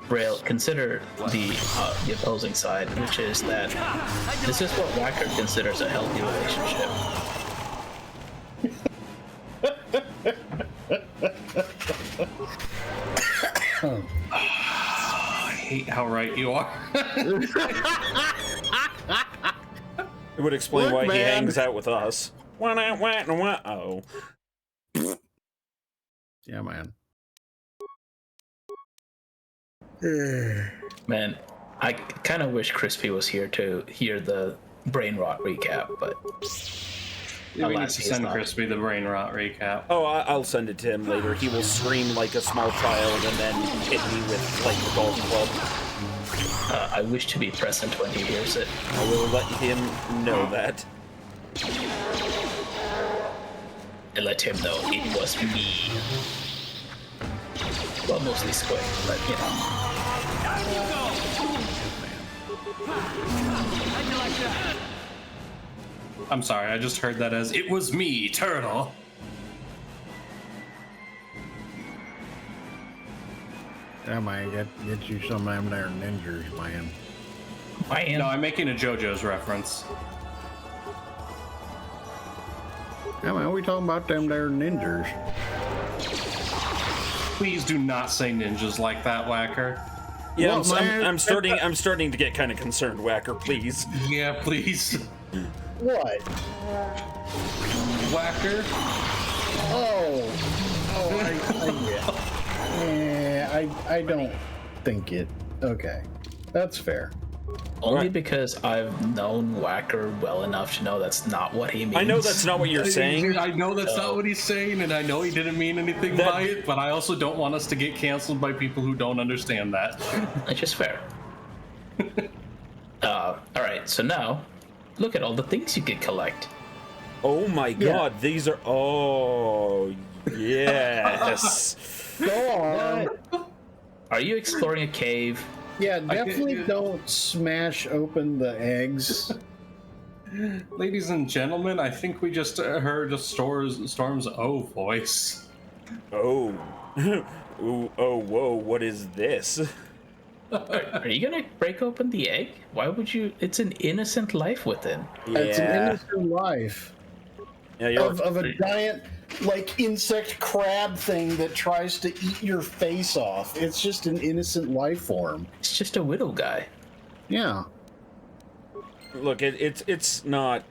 S4: Braille, consider the opposing side, which is that this is what Whacker considers a healthy relationship.
S5: I hate how right you are.
S3: It would explain
S6: Look,
S3: why he
S6: man.
S3: hangs out with us. Oh.
S6: Yeah, man.
S4: Man, I kind of wish Crispy was here to hear the brain rot recap, but
S5: We need
S4: alas,
S5: to
S4: he is
S5: send
S4: not.
S5: Crispy the brain rot recap.
S3: Oh, I'll send it to him later. He will scream like a small child and then hit me with, like, the golf club.
S4: I wish to be present when he hears it.
S3: I will let him know that.
S4: And let him know it was me. Well, mostly Squid, but you know.
S7: How'd you like that?
S5: I'm sorry, I just heard that as, it was me, Turtle.
S6: Yeah, man, get you some of them there ninjas, man.
S5: No, I'm making a JoJo's reference.
S6: Yeah, man, we talking about them there ninjas.
S5: Please do not say ninjas like that, Whacker.
S3: Yeah,
S6: Well,
S3: I'm starting to get kind of concerned, Whacker, please.
S5: Yeah, please.
S6: What?
S5: Whacker?
S6: I don't think it. Okay, that's fair.
S4: Only because I've known Whacker well enough to know that's not what he means.
S3: I know that's not what you're saying.
S5: I know that's not what he's saying, and I know he didn't mean anything by it, but I also don't want us to get canceled by people who don't understand that.
S4: That's just fair. Alright, so now, look at all the things you can collect.
S3: Oh my god, these are... Oh, yes.
S6: Go on.
S4: Are you exploring a cave?
S6: Yeah, definitely don't smash open the eggs.
S5: Ladies and gentlemen, I think we just heard Storm's O voice.
S3: Oh. Ooh, oh, whoa, what is this?
S4: Are you gonna break open the egg? Why would you? It's an innocent life within.
S3: Yeah.
S6: It's an innocent life.
S3: Yeah,
S6: of a giant, like, insect crab thing that tries to eat your face off. It's just an innocent life form.
S4: It's just a widow guy.
S6: Yeah.
S3: Look, it's not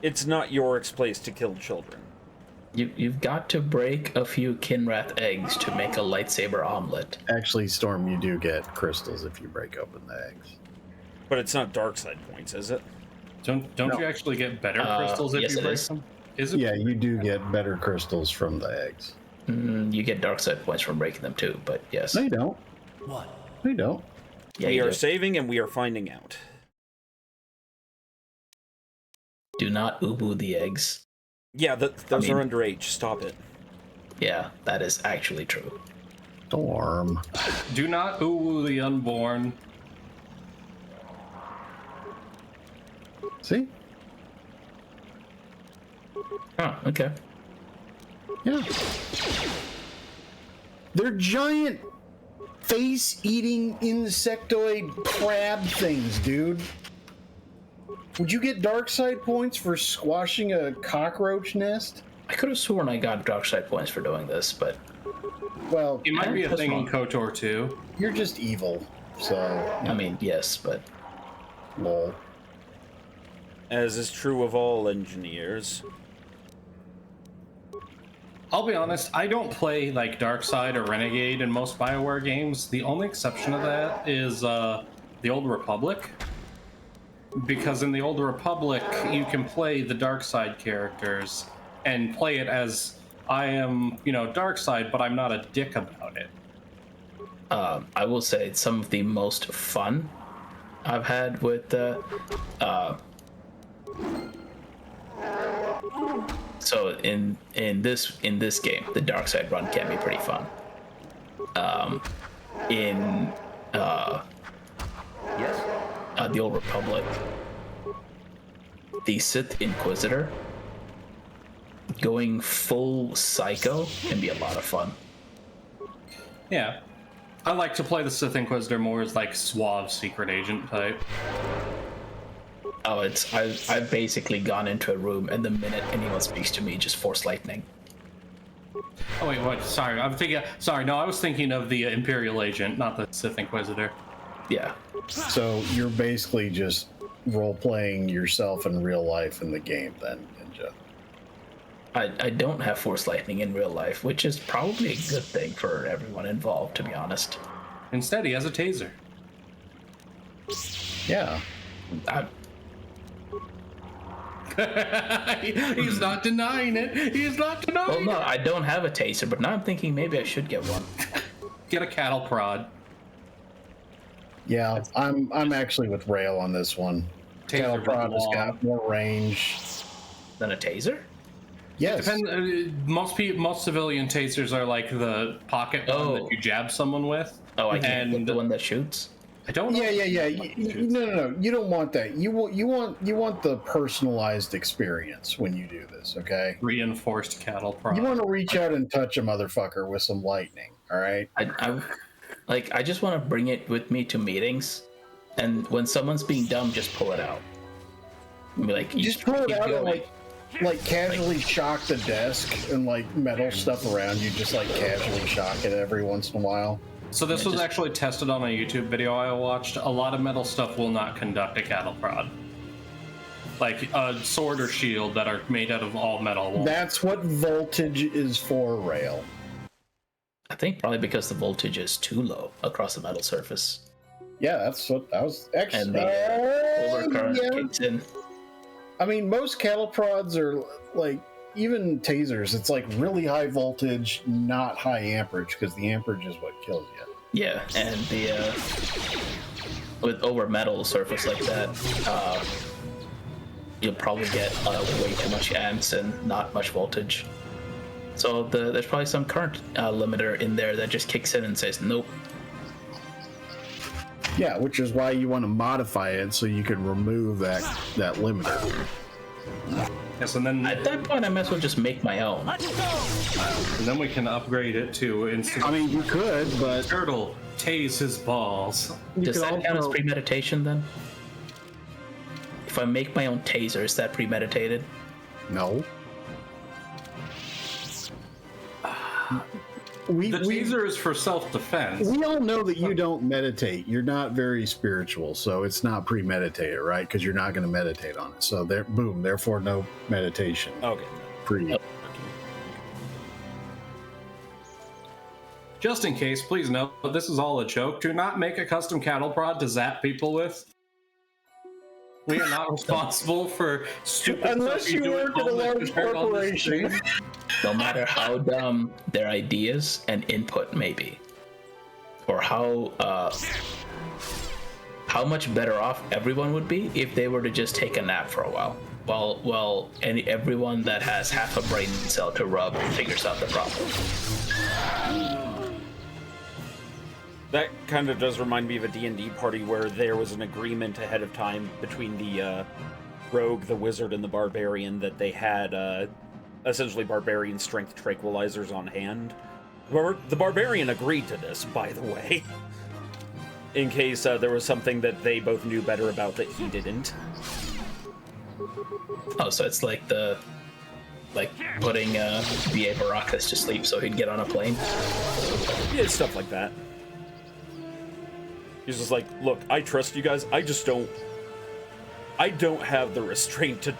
S3: Yorick's place to kill children.
S4: You've got to break a few Kinrath eggs to make a lightsaber omelet.
S6: Actually, Storm, you do get crystals if you break open the eggs.
S3: But it's not dark side points, is it?
S5: Don't you actually get better crystals if you break them? Is it?
S6: Yeah, you do get better crystals from the eggs.
S4: You get dark side points from breaking them too, but yes.
S6: No, you don't.
S17: What?
S6: No, you don't.
S4: Yeah,
S3: we are saving and we are finding out.
S4: Do not ubu the eggs.
S3: Yeah, those are underage. Stop it.
S4: Yeah, that is actually true.
S6: Storm.
S5: Do not uwu the unborn.
S6: See?
S4: Oh, okay.
S6: Yeah. They're giant face-eating insectoid crab things, dude. Would you get dark side points for squashing a cockroach nest?
S4: I could have sworn I got dark side points for doing this, but...
S6: Well...
S5: It might be a thing in KOTOR too.
S6: You're just evil, so...
S4: I mean, yes, but...
S6: Lol.
S3: As is true of all engineers.
S5: I'll be honest, I don't play like Darkseid or Renegade in most BioWare games. The only exception of that is the Old Republic. Because in the Old Republic, you can play the Darkseid characters and play it as, I am, Darkseid, but I'm not a dick about it.
S4: I will say some of the most fun I've had with so in this game, the dark side run can be pretty fun. The Old Republic, the Sith Inquisitor going full psycho can be a lot of fun.
S5: Yeah. I like to play the Sith Inquisitor more as like suave secret agent type.
S4: Oh, I've basically gone into a room and the minute anyone speaks to me, just force lightning.
S5: Oh wait, what? Sorry, I was thinking of the Imperial agent, not the Sith Inquisitor.
S4: Yeah.
S6: So you're basically just role-playing yourself in real life in the game then, Ninja.
S4: I don't have force lightning in real life, which is probably a good thing for everyone involved, to be honest.
S5: Instead, he has a taser.
S6: Yeah.
S5: He's not denying it. He's not denying it.
S4: Well, no, I don't have a taser, but now I'm thinking maybe I should get one.
S5: Get a cattle prod.
S6: Yeah, I'm actually with Rail on this one. Cattle prod has got more range
S4: than a taser.
S5: Yes. Depends. Most civilian tasers are like the pocket one that you jab someone with.
S4: Oh, I can't get the one that shoots.
S5: I don't know.
S6: Yeah. No. You don't want that. You want the personalized experience when you do this. Okay.
S5: Reinforced cattle prod.
S6: You want to reach out and touch a motherfucker with some lightning. All right.
S4: I just want to bring it with me to meetings, and when someone's being dumb, just pull it out. Be like,
S6: just pull it out and like casually shock the desk and like metal stuff around you. Just like casually shock it every once in a while.
S5: So this was actually tested on a YouTube video I watched. A lot of metal stuff will not conduct a cattle prod. Like a sword or shield that are made out of all metal.
S6: That's what voltage is for, Rail.
S4: I think probably because the voltage is too low across the metal surface.
S6: Yeah, that's what I was actually.
S4: And the overcurrent kicks in.
S6: I mean, most cattle prods are like, even tasers, it's like really high voltage, not high amperage, because the amperage is what kills you.
S4: Yeah, and the with over metal surface like that, you'll probably get way too much amps and not much voltage. So there's probably some current limiter in there that just kicks in and says nope.
S6: Yeah, which is why you want to modify it so you can remove that limiter.
S5: Yes, and then
S4: at that point I might as well just make my own.
S5: And then we can upgrade it to instant.
S6: I mean, you could, but
S5: turtle tase his balls.
S4: Does that count as premeditation then? If I make my own taser, is that premeditated?
S6: No.
S5: The taser is for self-defense.
S6: We all know that you don't meditate. You're not very spiritual, so it's not premeditated, right? Because you're not going to meditate on it. So there, boom. Therefore, no meditation.
S3: Okay.
S5: Just in case, please note this is all a joke. Do not make a custom cattle prod to zap people with. We are not responsible for stupid
S6: unless
S5: stuff
S6: you work at a large corporation.
S4: No matter how dumb their ideas and input may be, or how much better off everyone would be if they were to just take a nap for a while. Well, everyone that has half a brain cell to rub figures out the problem.
S3: That kind of does remind me of a D&D party where there was an agreement ahead of time between the rogue, the wizard, and the barbarian that they had essentially barbarian strength tranquilizers on hand. The barbarian agreed to this, by the way, in case there was something that they both knew better about that he didn't.
S4: Oh, so it's like putting B.A. Baracus to sleep so he'd get on a plane?
S3: Yeah, stuff like that. He's just like, look, I trust you guys, I don't have the restraint to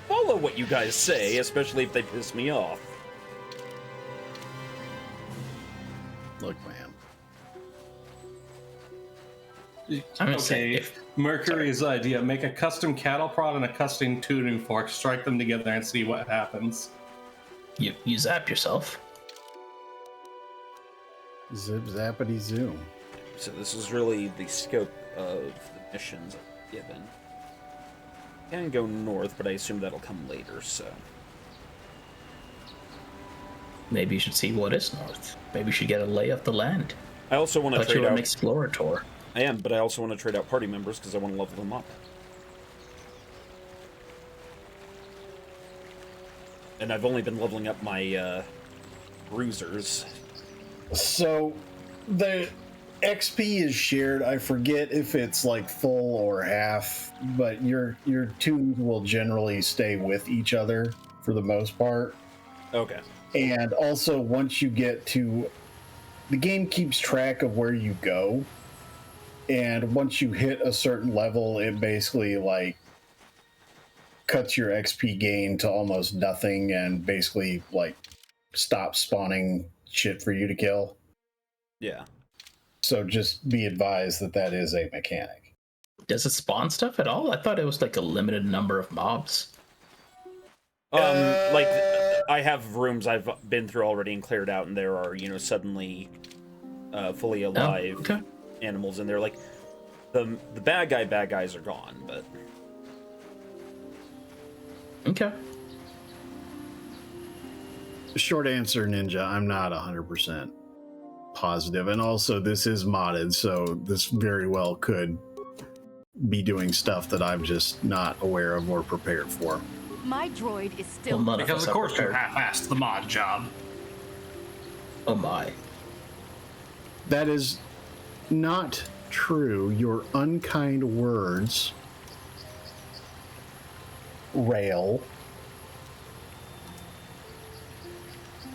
S3: follow what you guys say, especially if they piss me off.
S6: Look, man.
S5: Okay, Mercury's idea: make a custom cattle prod and a custom tuning fork, strike them together, and see what happens.
S4: You zap yourself.
S6: Zip zappity zoom.
S3: So this is really the scope of the missions given. Can go north, but I assume that'll come later, so...
S4: Maybe you should see what is north. Maybe you should get a lay of the land.
S3: I also want to
S4: trade out... you're an explorator.
S3: I am, but I also want to trade out party members because I want to level them up. And I've only been leveling up my bruisers.
S6: So, the XP is shared. I forget if it's like full or half, but your tunes will generally stay with each other for the most part.
S3: Okay.
S6: And also, once you get to... The game keeps track of where you go. And once you hit a certain level, it basically, like, cuts your XP gain to almost nothing and basically, like, stops spawning shit for you to kill.
S3: Yeah.
S6: So just be advised that that is a mechanic.
S4: Does it spawn stuff at all? I thought it was like a limited number of mobs.
S3: Like, I have rooms I've been through already and cleared out, and there are, suddenly fully alive animals in there. Like, the bad guys are gone, but...
S4: Okay.
S6: Short answer, Ninja, I'm not 100%. positive. And also, this is modded, so this very well could be doing stuff that I'm just not aware of or prepared for.
S11: My droid is still...
S5: Because of course you half-assed the mod job.
S4: Oh my.
S6: That is not true. Your unkind words, Rail.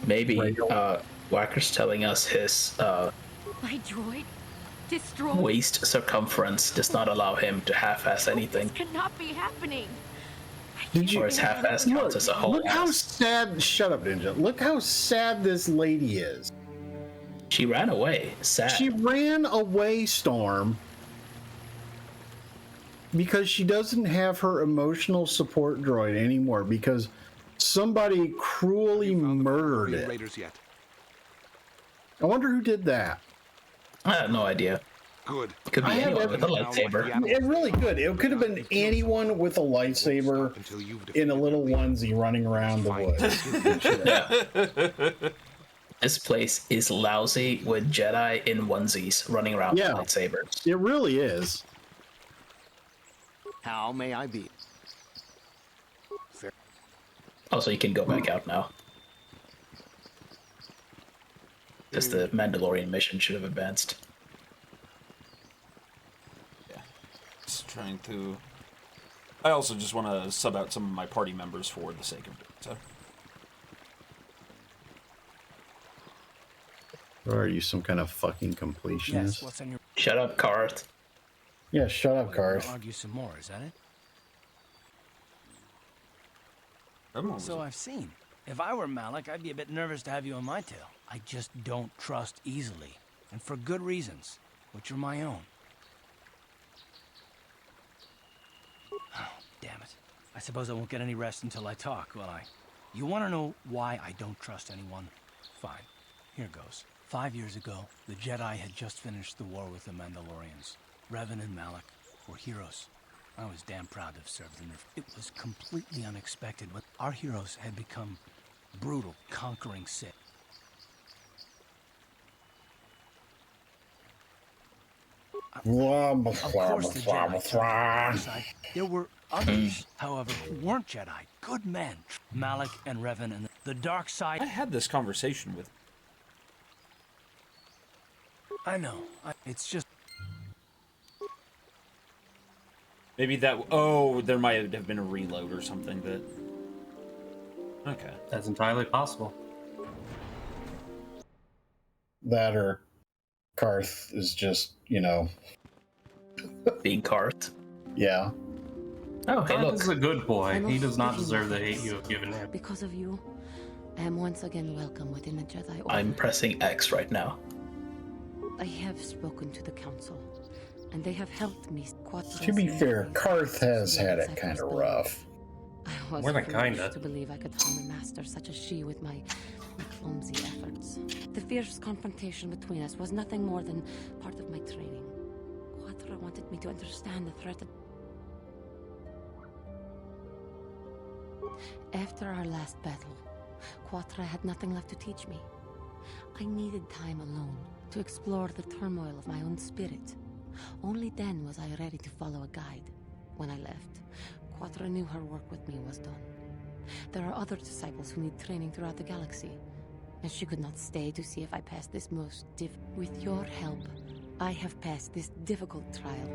S4: Maybe Whacker's telling us his
S11: My droid destroyed.
S4: waist circumference does not allow him to half-ass anything.
S11: This cannot be happening.
S6: Did you?
S4: Or his half-ass counts as a whole
S6: Look how
S4: ass.
S6: sad. Shut up, Ninja. Look how sad this lady is.
S4: She ran away. Sad.
S6: She ran away, Storm, because she doesn't have her emotional support droid anymore because somebody cruelly murdered it.
S9: Raiders yet?
S6: I wonder who did that.
S4: I have no idea.
S9: Good.
S4: Could be anyone with a lightsaber.
S6: It really could. It could have been anyone with a lightsaber in a little onesie running around the woods.
S4: This place is lousy with Jedi in onesies running around with lightsabers.
S6: It really is.
S10: How may I be?
S4: Also, you can go back out now. Because the Mandalorian mission should have advanced.
S3: Just trying to... I also just want to sub out some of my party members for the sake of it, so...
S6: Or are you some kind of fucking completionist?
S13: Yes, what's on your...
S4: Shut up, Karth.
S6: Yeah, shut up, Karth.
S13: Argue some more, is that it? So I've seen. If I were Malik, I'd be a bit nervous to have you on my tail. I just don't trust easily. And for good reasons, which are my own. Oh, damn it. I suppose I won't get any rest until I talk, will I? You want to know why I don't trust anyone? Fine. Here goes. 5 years ago, the Jedi had just finished the war with the Mandalorians. Revan and Malik were heroes. I was damn proud to have served them. It was completely unexpected, but our heroes had become brutal, conquering Sith. Of course, the Jedi turned to the dark side. There were others, however, who weren't Jedi. Good men. Malik and Revan and the dark side.
S3: I had this conversation with...
S13: I know. It's just...
S3: Maybe that... Oh, there might have been a reload or something that... Okay.
S5: That's entirely possible.
S6: That or Karth is just,
S4: being Karth.
S6: Yeah.
S4: Oh, hey, look.
S5: Karth is a good boy. He does not deserve the hate you have given him.
S18: Because of you, I am once again welcome within the Jedi Order.
S4: I'm pressing X right now.
S18: I have spoken to the Council, and they have helped me.
S6: To be fair, Karth has had it kind of rough.
S18: I was
S5: More than
S18: foolish
S5: kinda.
S18: to believe I could harm a master such as she with my clumsy efforts. The fierce confrontation between us was nothing more than part of my training. Quattro wanted me to understand the threat. After our last battle, Quattro had nothing left to teach me. I needed time alone to explore the turmoil of my own spirit. Only then was I ready to follow a guide. When I left, Quattro knew her work with me was done. There are other disciples who need training throughout the galaxy, and she could not stay to see if I passed this With your help, I have passed this difficult trial.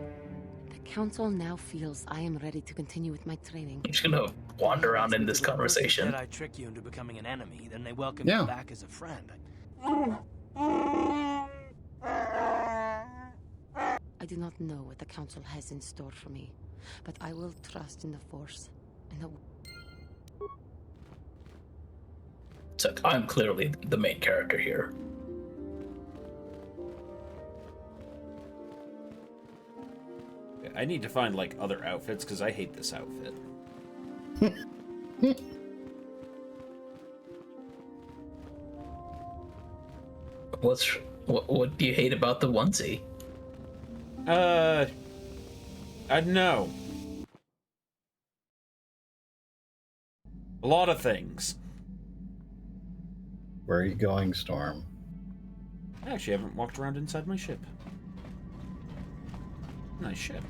S18: The Council now feels I am ready to continue with my training.
S4: I'm just gonna wander around in this conversation.
S13: Jedi trick you into becoming an enemy, then they welcome
S6: Yeah.
S13: you back as a friend.
S18: I do not know what the Council has in store for me, but I will trust in the Force and the...
S4: So I'm clearly the main character here.
S3: I need to find, like, other outfits, because I hate this outfit.
S4: What do you hate about the onesie?
S3: I don't know. A lot of things.
S6: Where are you going, Storm?
S3: I actually haven't walked around inside my ship. Nice ship.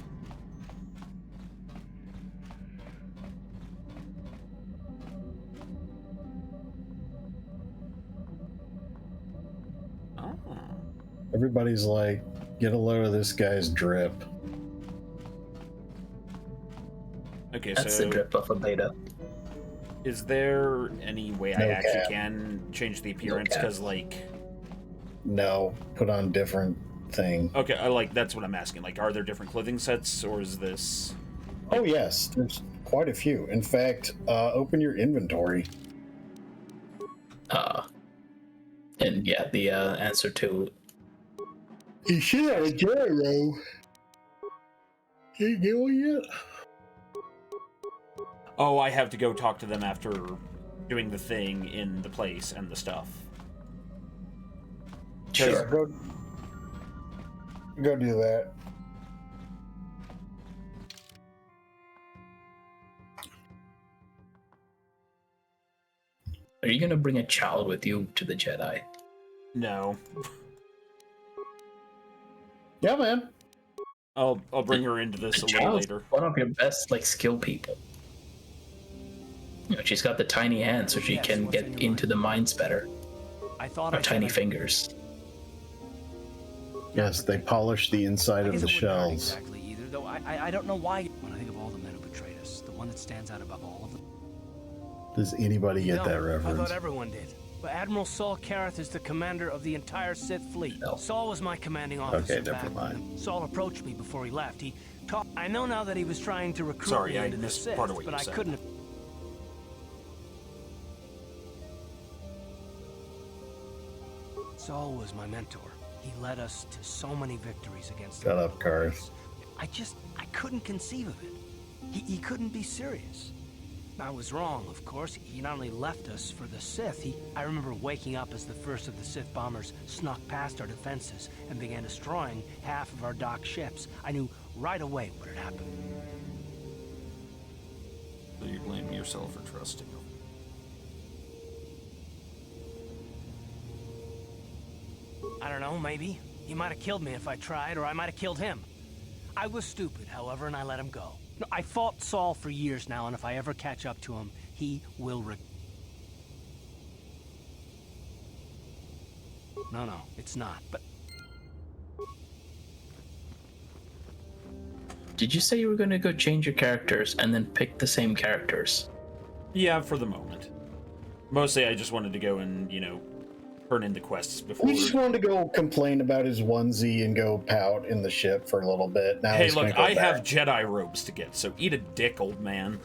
S3: Oh.
S6: Everybody's like, get a load of this guy's drip.
S3: Okay,
S4: That's
S3: so
S4: the drip of a beta.
S3: is there any way I
S6: No
S3: actually
S6: cap.
S3: can change the appearance?
S6: cap.
S3: Because, like...
S6: No, put on different thing.
S3: Okay, like, that's what I'm asking. Like, are there different clothing sets, or is this...
S6: Oh, yes, there's quite a few. In fact, open your inventory.
S4: And yeah, the answer to...
S6: You should have a gyro. Can you get one yet?
S3: Oh, I have to go talk to them after doing the thing in the place and the stuff.
S6: Sure. Go do that.
S4: Are you gonna bring a child with you to the Jedi?
S3: No.
S6: Yeah, man.
S3: I'll bring her into this a little
S4: Child's
S3: later.
S4: one of your best, like, skill people. You know, she's got the tiny hands, so she can get into the mines better.
S13: I thought
S4: Or tiny fingers.
S6: Yes, they polish the inside of the shells.
S13: Exactly either, though I don't know why. When I think of all the men who betrayed us, the one that stands out above all of them.
S6: Does anybody get that
S13: I
S6: reference?
S13: thought everyone did. But Admiral Saul Karath is the commander of the entire Sith fleet. Saul was my commanding officer.
S6: Okay, never
S13: back
S6: mind.
S13: when Saul approached me before he left. He talked. I know now that he was trying to recruit
S3: Sorry,
S13: me
S3: I
S13: into the
S3: missed
S13: Sith,
S3: part of what
S13: but
S3: you
S13: I
S3: said.
S13: couldn't have. Saul was my mentor. He led us to so many victories against the
S6: Shut up, Karth.
S13: I couldn't conceive of it. He couldn't be serious. I was wrong, of course. He not only left us for the Sith, I remember waking up as the first of the Sith bombers snuck past our defenses and began destroying half of our docked ships. I knew right away what had happened.
S3: So you blame yourself for trusting him.
S13: I don't know, maybe. He might have killed me if I tried, or I might have killed him. I was stupid, however, and I let him go. No, I fought Saul for years now, and if I ever catch up to him, he will No, it's not, but...
S4: Did you say you were gonna go change your characters and then pick the same characters?
S3: Yeah, for the moment. Mostly I just wanted to go and, turn in the quests before...
S6: He just wanted to go complain about his onesie and go pout in the ship for a little bit. Now
S3: Hey,
S6: he's gonna
S3: look,
S6: go
S3: I
S6: back.
S3: have Jedi robes to get, so eat a dick, old man.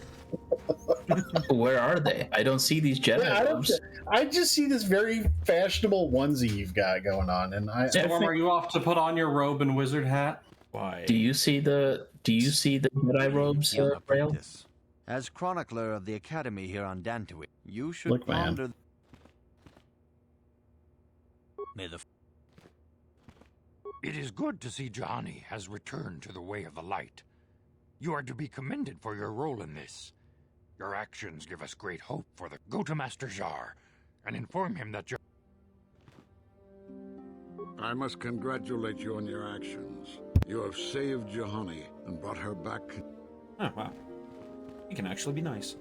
S4: Where are they? I don't see these Jedi robes.
S6: I just see this very fashionable onesie you've got going on, and
S5: Storm, are you off to put on your robe and wizard hat?
S3: Why?
S4: Do you see the Jedi robes,
S20: Young
S4: Rail?
S20: apprentice. As chronicler of the academy here on Dantooine, you should
S6: Look, man.
S20: ponder. May the
S21: It is good to see Juhani has returned to the way of the light. You are to be commended for your role in this. Your actions give us great hope for the... Go to Master Jar and inform him that
S8: I must congratulate you on your actions. You have saved Juhani and brought her back.
S3: Oh, wow. He can actually be nice.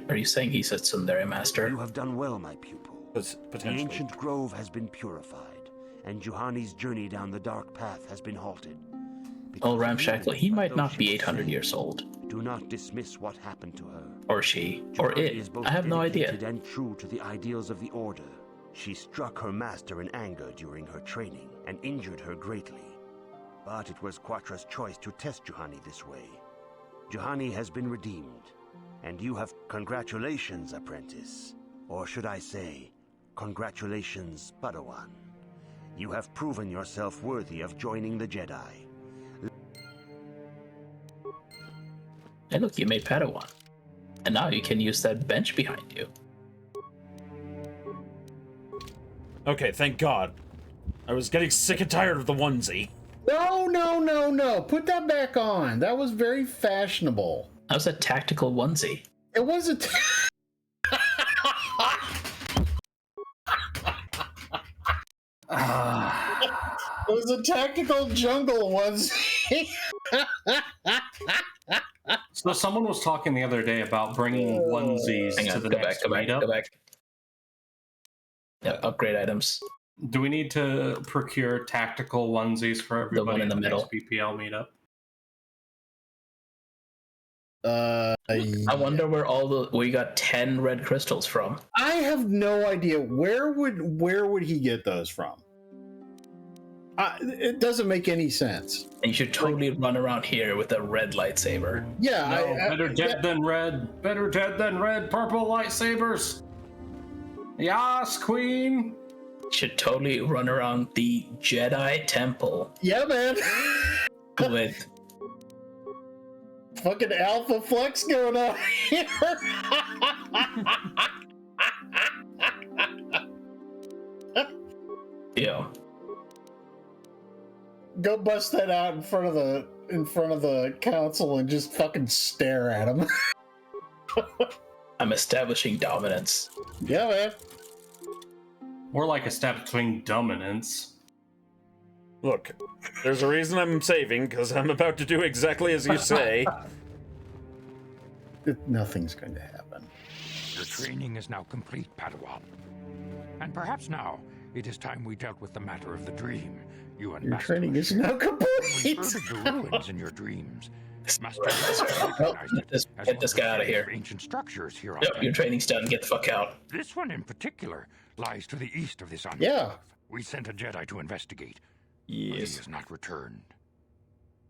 S4: Are you saying he said Sundari Master?
S22: You have done well, my pupil. The
S3: Potentially.
S22: ancient grove has been purified, and Juhani's journey down the dark path has been halted.
S4: Oh, Ramshackle, he might not be 800 years old.
S22: Do not dismiss what happened to her.
S4: Or she. Or
S22: Juhani
S4: it.
S22: is both
S4: I have no idea.
S22: dedicated and true to the ideals of the Order. She struck her master in anger during her training and injured her greatly. But it was Quatra's choice to test Juhani this way. Juhani has been redeemed, and you have... Congratulations, apprentice. Or should I say, congratulations, Padawan. You have proven yourself worthy of joining the Jedi.
S4: Hey, look, you made Padawan. And now you can use that bench behind you.
S3: Okay, thank God. I was getting sick and tired of the onesie.
S6: No. Put that back on. That was very fashionable.
S4: That was a tactical onesie.
S6: It was a... It was a tactical jungle onesie.
S5: So someone was talking the other day about bringing onesies to the next meetup.
S4: Go back. Yeah, upgrade items.
S5: Do we need to procure tactical onesies for everybody
S4: The one in the middle.
S5: next BPL meetup?
S4: I wonder where we got 10 red crystals from.
S6: I have no idea. Where would he get those from? It doesn't make any sense.
S4: And you should totally run around here with a red lightsaber.
S6: Yeah,
S5: no, better dead than red. Better dead than red. Purple lightsabers. Yas, queen.
S4: Should totally run around the Jedi Temple.
S6: Yeah, man.
S4: With
S6: fucking alpha flex going on here.
S4: Yeah.
S6: Go bust that out in front of the council and just fucking stare at him.
S4: I'm establishing dominance.
S6: Yeah, man.
S5: More like establishing dominance.
S3: Look, there's a reason I'm saving, because I'm about to do exactly as you say.
S6: Nothing's going to happen.
S21: Your training is now complete, Padawan. And perhaps now, it is time we dealt with the matter of the dream. You and
S6: Your
S21: Master
S6: training is now complete.
S21: When you heard of the ruins in your dreams, Master
S4: Get this guy out of here.
S21: Ancient structures here on
S4: Yep, your training's done. Get the fuck out.
S21: This one in particular lies to the east of this enclave.
S6: Yeah.
S21: We sent a Jedi to investigate. But he has not returned.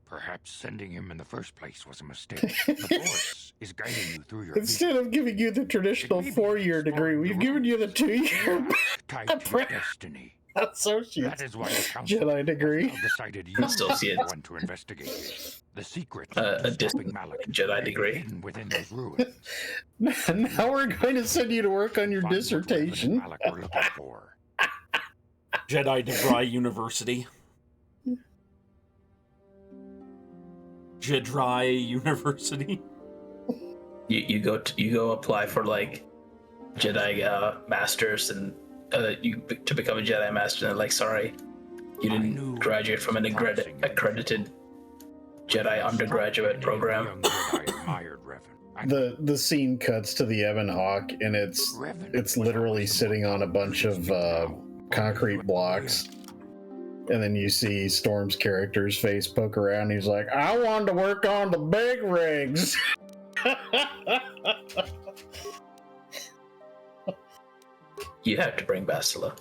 S21: Perhaps sending him in the first place was a mistake. The Force is guiding you through your
S6: Instead of giving you the traditional 4-year degree, we've given you the 2-year
S21: tied to your destiny.
S6: associate
S21: That is why the Council
S6: Jedi degree.
S21: decided you
S4: Associate.
S21: were the one to investigate. The secret
S4: A
S21: stopping Malak
S4: Jedi degree.
S21: hidden within those ruins.
S6: Now we're going to send you to work on your dissertation.
S21: Malak were looking for.
S3: Jedi DeVry University. Jedrai University.
S4: You go apply for like Jedi masters and to become a Jedi master. And like, sorry, you didn't graduate from an accredited Jedi undergraduate program.
S6: The scene cuts to the Ebon Hawk, and it's literally sitting on a bunch of concrete blocks. And then you see Storm's character's face poke around. He's like, I wanted to work on the big rigs.
S4: You have to bring Bastila.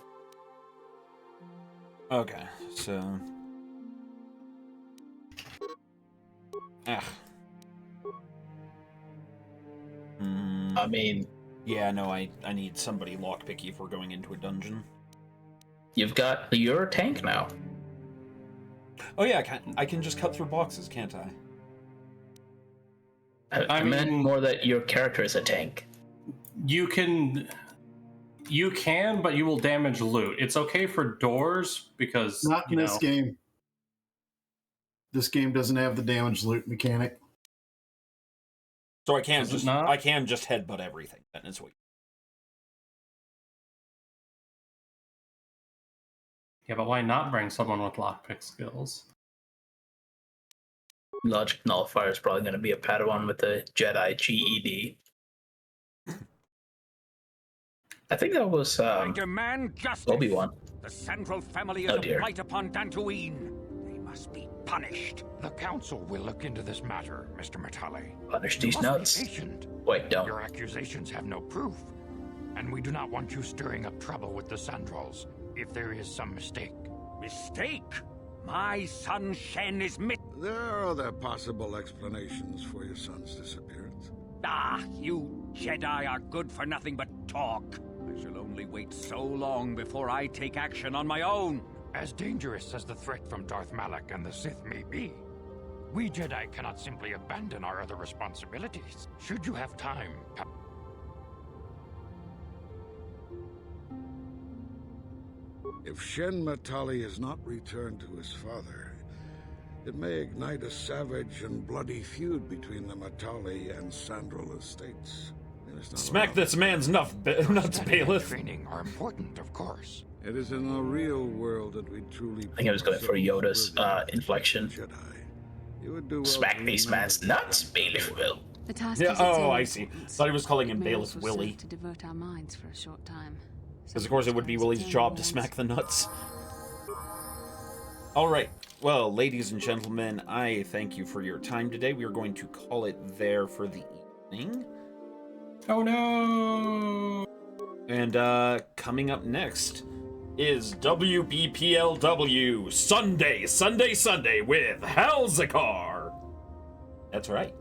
S3: Okay, so...
S4: I mean...
S3: Yeah, no, I need somebody lockpicky if we're going into a dungeon.
S4: You've got your tank now.
S3: Oh yeah, I can just cut through boxes, can't I?
S4: I meant more that your character is a tank.
S5: You can, but you will damage loot. It's okay for doors because
S6: Not in this game. This game doesn't have the damage loot mechanic.
S3: So I can just headbutt everything. That is what.
S5: Yeah, but why not bring someone with lockpick skills?
S4: Logic Nullifier is probably going to be a Padawan with a Jedi GED. I think that was
S21: I demand justice.
S4: Obi-Wan.
S21: The central family is
S4: Oh,
S21: a
S4: dear.
S21: blight upon Dantooine. They must be punished. The council will look into this matter, Mr. Matale.
S4: Punish
S21: You
S4: these
S21: must be
S4: nuts.
S21: patient.
S4: Wait, don't.
S21: Your accusations have no proof, and we do not want you stirring up trouble with the Sandrals if there is some mistake. Mistake? My son Shen is
S8: There are other possible explanations for your son's disappearance.
S21: Ah, you Jedi are good for nothing but talk. I shall only wait so long before I take action on my own. As dangerous as the threat from Darth Malak and the Sith may be, we Jedi cannot simply abandon our other responsibilities. Should you have time,
S8: If Shen Matali is not returned to his father, it may ignite a savage and bloody feud between the Matali and Sandral estates.
S3: Smack this man's nuts, bailiff.
S21: Training are important, of course.
S8: It is in the real world that we truly.
S4: I think I was going for Yoda's inflection.
S8: You would do well
S4: Smack
S8: to
S4: these
S8: remember
S4: man's nuts, Bailiff Will.
S11: The task
S3: Yeah,
S11: is its
S3: oh,
S11: own
S3: I see.
S11: importance.
S3: Thought he was calling
S11: It
S3: him
S11: may
S3: Bailiff
S11: also
S3: Willie.
S11: serve to divert our minds for a short time.
S3: Because of course it would be Willie's job to smack the nuts. Alright, well, ladies and gentlemen, I thank you for your time today. We are going to call it there for the evening.
S5: Oh no!
S3: And coming up next is WBPLW Sunday with Halzakar. That's right.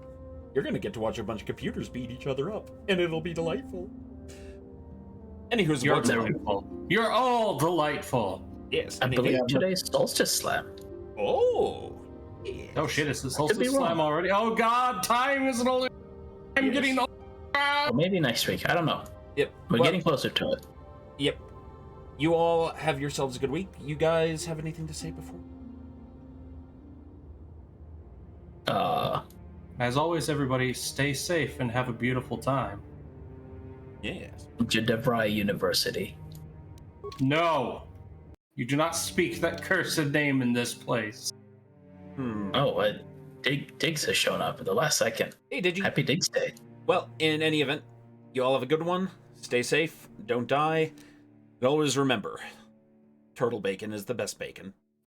S3: You're going to get to watch a bunch of computers beat each other up, and it'll be delightful. Anywho's
S5: You're delightful. You're all delightful.
S3: Yes.
S4: I believe today's Solstice Slam.
S3: Oh.
S5: Yes. Oh shit, it's the
S4: Could
S5: Solstice
S4: be wrong.
S5: Slam already. Oh god, time isn't only. I'm getting old.
S4: Or maybe next week. I don't know.
S3: Yep.
S4: We're getting closer to it.
S3: Yep. You all have yourselves a good week. You guys have anything to say before?
S5: As always, everybody, stay safe and have a beautiful time.
S3: Yes.
S4: Jadevrai University.
S5: No! You do not speak that cursed name in this place.
S4: Oh, Diggs has shown up at the last second.
S3: Hey, did you?
S4: Happy Diggs Day.
S3: Well, in any event, you all have a good one. Stay safe. Don't die. And always remember, turtle bacon is the best bacon.